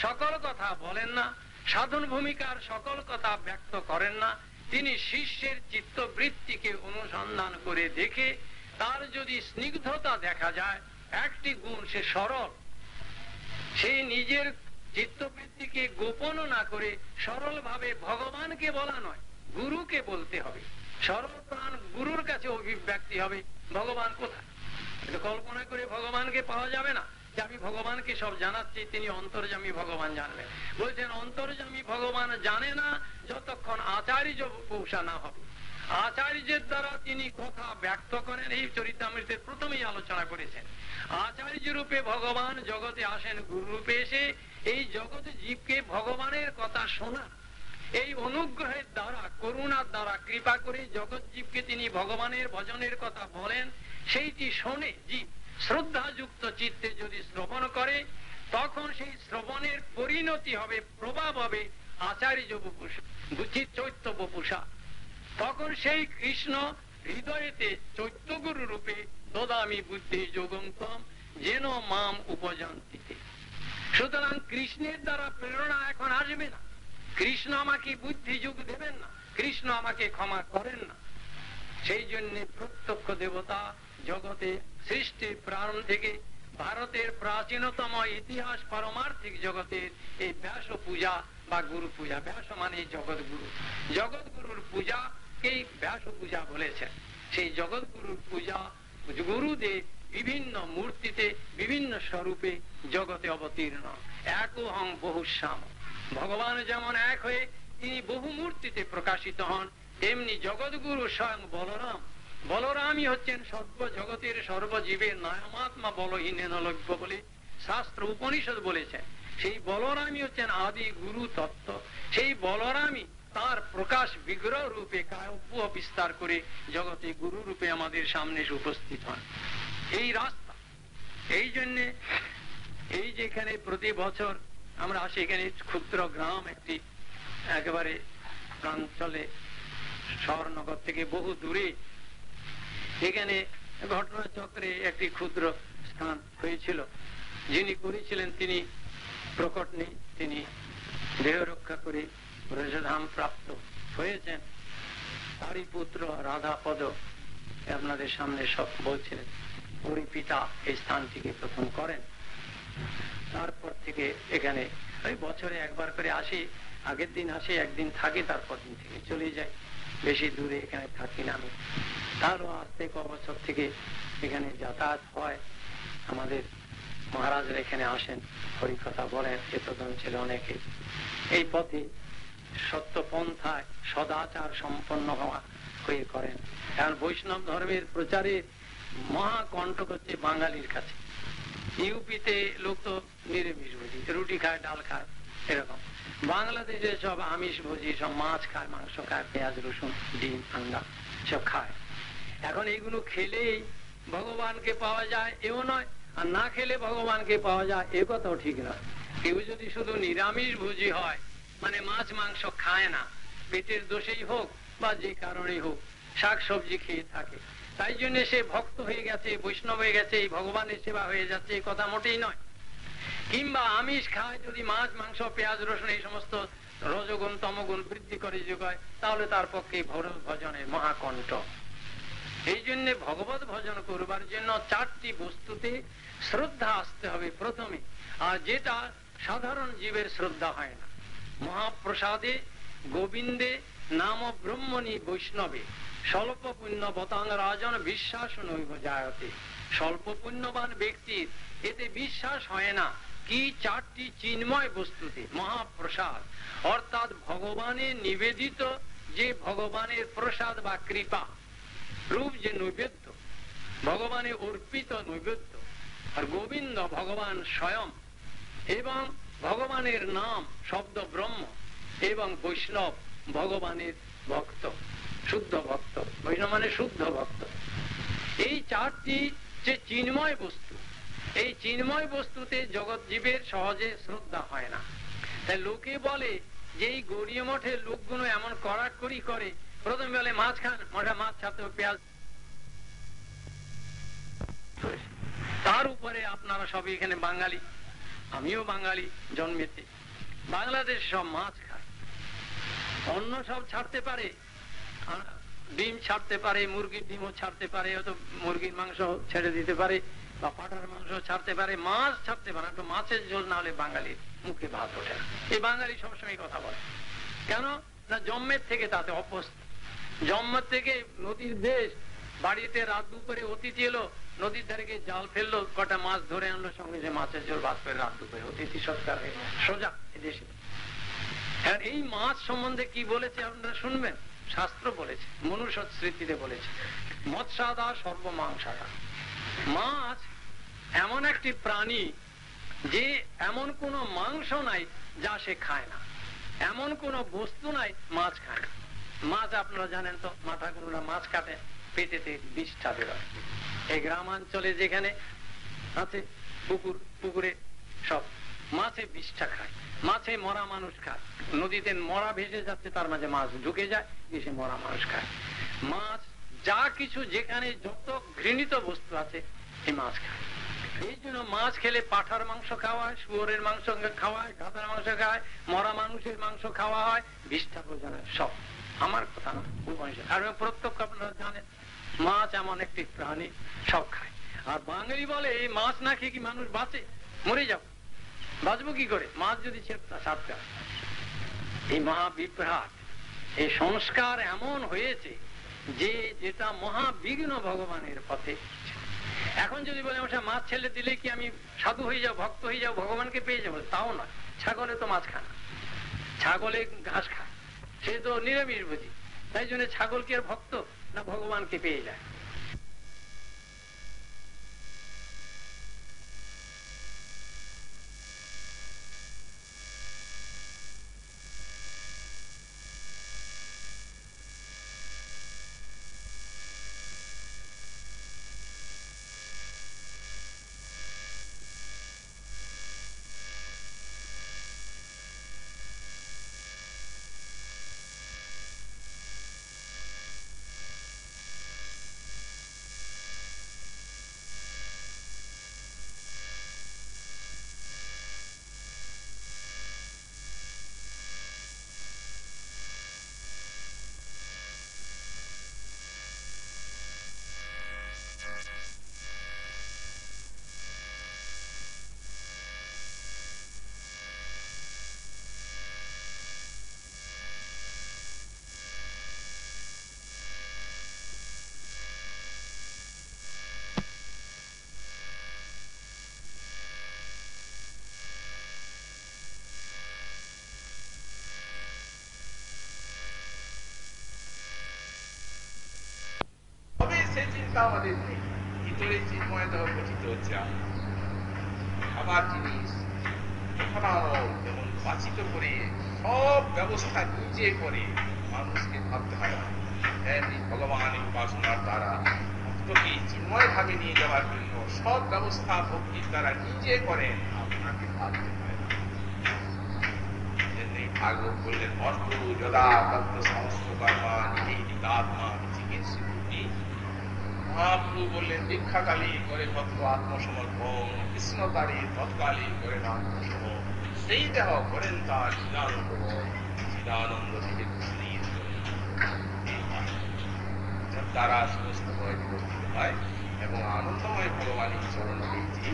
সকল কথা বলেন না, সাধন ভূমিকার সকল কথা ব্যক্ত করেন না। তিনি শিষ্যের চিত্তবৃত্তিকে অনুসন্ধান করে দেখে তার যদি স্নিগ্ধতা দেখা যায়, একটি গুণ সে সরল, সে নিজের চিত্তবৃত্তিকে গোপন না করে সরল ভাবে ভগবানকে বলা নয়, গুরুকে বলতে হবে। সরল প্রাণ গুরুর কাছে অভিব্যক্তি হবে ভগবান কোথায়। কল্পনা করে ভগবানকে পাওয়া যাবে না যে আমি ভগবানকে সব জানাচ্ছি, তিনি অন্তর্যামী ভগবান জানবেন। বলছেন অন্তর্যামী ভগবান জানে না যতক্ষণ আচার্য পৌঁছা না হবে। আচার্যের দ্বারা তিনি কথা ব্যক্ত করেন। এই চরিতামৃতের প্রথমেই আলোচনা করেছেন, আচার্য রূপে ভগবান জগতে আসেন গুরু রূপে এসে এই জগতে জীবকে ভগবানের কথা শোনা। এই অনুগ্রহের দ্বারা, করুণার দ্বারা কৃপা করে জগৎ জীবকে তিনি ভগবানের ভজনের কথা বলেন। সেইটি শোনে জীব শ্রদ্ধাযুক্ত চিত্তে যদি শ্রবণ করে, তখন সেই শ্রবণের পরিণতি হবে, প্রভাব হবে আচার্য বপুষা, চৈত্য বপুষা। তখন সেই কৃষ্ণ হৃদয়েতে চৈত্যগুরু রূপে দদামি বুদ্ধি যোগন্তম যেন মাম উপজান্তিতে। সুতরাং কৃষ্ণের দ্বারা প্রেরণা এখন আসবে না, কৃষ্ণ আমাকে বুদ্ধি যুগ দেবেন না, কৃষ্ণ আমাকে ক্ষমা করেন না। সেই জন্য প্রত্যক্ষ দেবতা জগতে সৃষ্টির প্রারম্ভ থেকে ভারতের প্রাচীনতম ইতিহাস পারমার্থিক জগতের এই ব্যাস পূজা বা গুরু পূজা, ব্যাস মানে জগৎগুরু, জগৎগুরুর পূজাকেই ব্যাস পূজা বলেছেন। সেই জগৎগুরুর পূজা, গুরুদেব বিভিন্ন মূর্তিতে বিভিন্ন স্বরূপে জগতে অবতীর্ণ। একহং বহুশ্যাম, ভগবান যেমন এক হয়ে তিনি বহু মূর্তিতে প্রকাশিত হন, তেমনি জগৎগুরু স্বয়ং বলরাম। বলরামই হচ্ছেন সর্ব জগতের সর্বজীবের নায়মাত্মা বলহীন লভ্য বলে শাস্ত্র উপনিষদ বলেছেন। সেই বলরামই হচ্ছেন আদি গুরু তত্ত্ব। সেই বলরামই তার প্রকাশ বিগ্রহ রূপে কাব্য বিস্তার করে জগতে গুরু রূপে আমাদের সামনে উপস্থিত হন। এই রাস্তা, এই জন্যে এই যেখানে প্রতি বছর আমরা আসি, এখানে ক্ষুদ্র গ্রাম একটি একেবারে প্রাঞ্চলে শহরনগর থেকে বহু দূরে, এখানে ঘটনাচক্রে একটি ক্ষুদ্র স্থান হয়েছিল। যিনি করেছিলেন তিনি প্রকট নেই, তিনি দেহ রক্ষা করে ব্রজধাম প্রাপ্ত হয়েছেন। তারই পুত্র রাধাপদ আপনাদের সামনে সব বলছিলেন, ওরই পিতা এই স্থানটিকে প্রথম করেন। তারপর থেকে এখানে ওই বছরে একবার করে আসি, আগের দিন আসি, একদিন থাকি, তারপর দিন থেকে চলে যাই। বেশি দূরে এখানে থাকি না আমি। তারও আজ থেকে বছর থেকে এখানে যাতায়াত হয়। আমাদের মহারাজরা এখানে আসেন, হরিকথা বলেন, চেতন ছিল অনেকে। এই পথে সত্য পন্থায় সদাচার সম্পন্ন হয়ে করেন। এখন বৈষ্ণব ধর্মের প্রচারে মহাকণ্টক হচ্ছে বাঙালির কাছে। ইউপিতে লোক তো নিরামিষ ভোজি, রুটি খায়, ডাল খায়, এরকম। বাংলাদেশে সব আমিষ ভোজি, সব মাছ খায়, মাংস খায়, পেঁয়াজ রসুন ডিম আন্ডা সব খায়। এখন এইগুলো খেলেই ভগবানকে পাওয়া যায় এও নয়, আর না খেলে ভগবানকে পাওয়া যায় এ কথাও ঠিক নয়। কেউ যদি শুধু নিরামিষ ভোজি হয়, মানে মাছ মাংস খায় না, পেটের দোষেই হোক বা যে কারণেই হোক, শাক সবজি খেয়ে থাকে, তাই জন্য সে ভক্ত হয়ে গেছে, বৈষ্ণব হয়ে গেছে, ভগবানের সেবা হয়ে যাচ্ছে, এই কথা মোটেই নয়। কিংবা আমিষ খায়, যদি মাছ মাংস পেঁয়াজ রসুন এই সমস্ত রজগুণ তমগুণ বৃদ্ধি করে যোগায়, তাহলে তার পক্ষে ভজনের মহাকণ্ঠ। এই জন্য ভগবত ভজন করবার জন্য চারটি বস্তুতে শ্রদ্ধা আসতে হবে প্রথমে, আর যেটা সাধারণ জীবের শ্রদ্ধা হয় না। মহাপ্রসাদে গোবিন্দে নাম ব্রহ্মণী বৈষ্ণবে স্বল্প পুণ্য বতাং রাজন বিশ্বাস নৈব জায়তে। স্বল্প পুণ্যবান ব্যক্তির এতে বিশ্বাস হয় না। কি? চারটি চিন্ময় বস্তুতে। মহাপ্রসাদ অর্থাৎ ভগবানের নিবেদিত যে ভগবানের প্রসাদ বা কৃপা রূপ যে নৈবেদ্য, ভগবানের অর্পিত নৈবেদ্য, আর গোবিন্দ ভগবান স্বয়ং, এবং ভগবানের নাম শব্দ ব্রহ্ম, এবং বৈষ্ণব ভগবানের ভক্ত, শুদ্ধ ভক্ত। বৈষ্ণব মানে শুদ্ধ ভক্ত। এই চারটি যে চিন্ময় বস্তু, এই চিন্ময় বস্তুতে জগৎ জীবের সহজে শ্রদ্ধা হয় না। তাই লোকে বলে যে এই গড়িয়া মঠের লোকগুলো এমন কড়াকড়ি করে, প্রথম বেলে মাছ খান, মঠে মাছ ছাড়তে হবে, পেঁয়াজ, তার উপরে আপনারা সবই এখানে বাঙালি, আমিও বাঙালি জন্মেতে, বাংলাদেশ সব মাছ খায়, অন্য সব ছাড়তে পারে, ডিম ছাড়তে পারে, মুরগির ডিমও ছাড়তে পারে, হয়তো মুরগির মাংস ছেড়ে দিতে পারে বা পাঠার মাংস ছাড়তে পারে, মাছ ছাড়তে পারে, একটু মাছের ঝোল না হলে বাঙালির মুখে ভাত ওঠে না। এই বাঙালি সবসময় কথা বলে কেন না, জন্মের থেকে তাতে অভ্যস্ত, জন্মের থেকে নদীর দেশ, বাড়িতে রাত দুপুরে অতিথি এলো, নদীর ধারে গিয়ে জাল ফেললো, কটা মাছ ধরে আনলো, সঙ্গে যে মাছের ঝোল ভাত করে রাত দুপুরে অতিথি সৎকার সোজা এদেশে। হ্যাঁ, এই মাছ সম্বন্ধে কি বলেছে আপনারা শুনবেন, শাস্ত্র বলেছে, মনুস্মৃতিতে বলেছে, মৎস্যাদা সর্বমাংসাদা। মাছ এমন একটি প্রাণী যে এমন কোন মাংস নাই যা সে খায় না, এমন কোন বস্তু নাই মাছ খায় না। মাছ আপনারা জানেন তো, মাথাগুলোরা মাছ কাটে, পেটেতে বিষটা বেরোয়। এই গ্রামাঞ্চলে যেখানে আছে পুকুরে সব মাছে বিষটা খায়, মাছে মরা মানুষ খায়, নদীতে মরা ভেসে যাচ্ছে, তার মাঝে মাছ ঢুকে যায়, এসে মরা মানুষ খায়। মাছ যা কিছু যেখানে যত ঘৃণিত বস্তু আছে এই মাছ খায়। এই জন্য মাছ খেলে পাঠার মাংস খাওয়া হয়, শুয়োরের মাংস খাওয়া হয়, গাধার মাংস খাওয়া হয়, মরা মানুষের মাংস খাওয়া হয়, বিষ্ঠা ভোজন সব। আমার কথা না, আর প্রত্যক্ষ আপনারা জানেন, মাছ এমন একটি প্রাণী সব খায়। আর বাঙালি বলে এই মাছ না খেয়ে কি মানুষ বাঁচে, মরে যাবো, বাঁচবো কি করে, মাছ যদি ছাড়তে হয়। এই মহাবিভ্রাট, এই সংস্কার এমন হয়েছে যে যেটা মহাবিঘ্ন ভগবানের পথে। এখন যদি বলে মাছ ছেড়ে দিলে কি আমি সাধু হয়ে যাবো, ভক্ত হয়ে যাবো, ভগবানকে পেয়ে যাবো, তাও নয়। ছাগলে তো মাছ খায় না, ছাগলে ঘাস খায়, সে তো নিরামিষ ভোজী, তাই জন্য ছাগল কি আর ভক্ত না ভগবানকে পেয়ে যায়। আমাদের নেই, ভিতরে চিন্ময়তা গঠিত হচ্ছে খাবার জিনিস যেমন বাচিত করে সব ব্যবস্থা নিজে করে মানুষকে ভাবতে হয়। ভগবান উপাসনার দ্বারা ভক্তকে চিন্ময় ভাবে নিয়ে যাওয়ার জন্য সব ব্যবস্থা ভক্তির দ্বারা নিজে করেন, আপনাকে ভাবতে হয় না। ভাগবত বললেন, অস্ত্র যদা তত্র সমস্ত কর্মা নিহিতাত্মা চিকিৎসা। মহাপ্রভু বললেন, দীক্ষাকালী করে ভক্ত আত্মসমর্পণ, কৃষ্ণকালী তৎকালী করেন আত্মসমর্পণ, সেই দেহ করেন তার চিদানন্দ থেকে খুশির দ্বারা সমস্ত ভয় বিবর্তিত হয় এবং আনন্দময় ভগবানের চরণ পেয়েছি।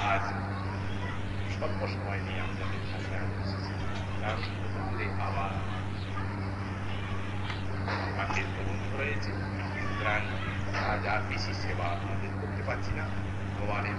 আজ স্বল্প সময় নিয়ে আমাদের ভাষায় আবার মাঠের প্রবন্ধ রয়েছে, সুতরাং আজ আর বেশি সেবা আমাদের করতে পারছি না। ভগবানের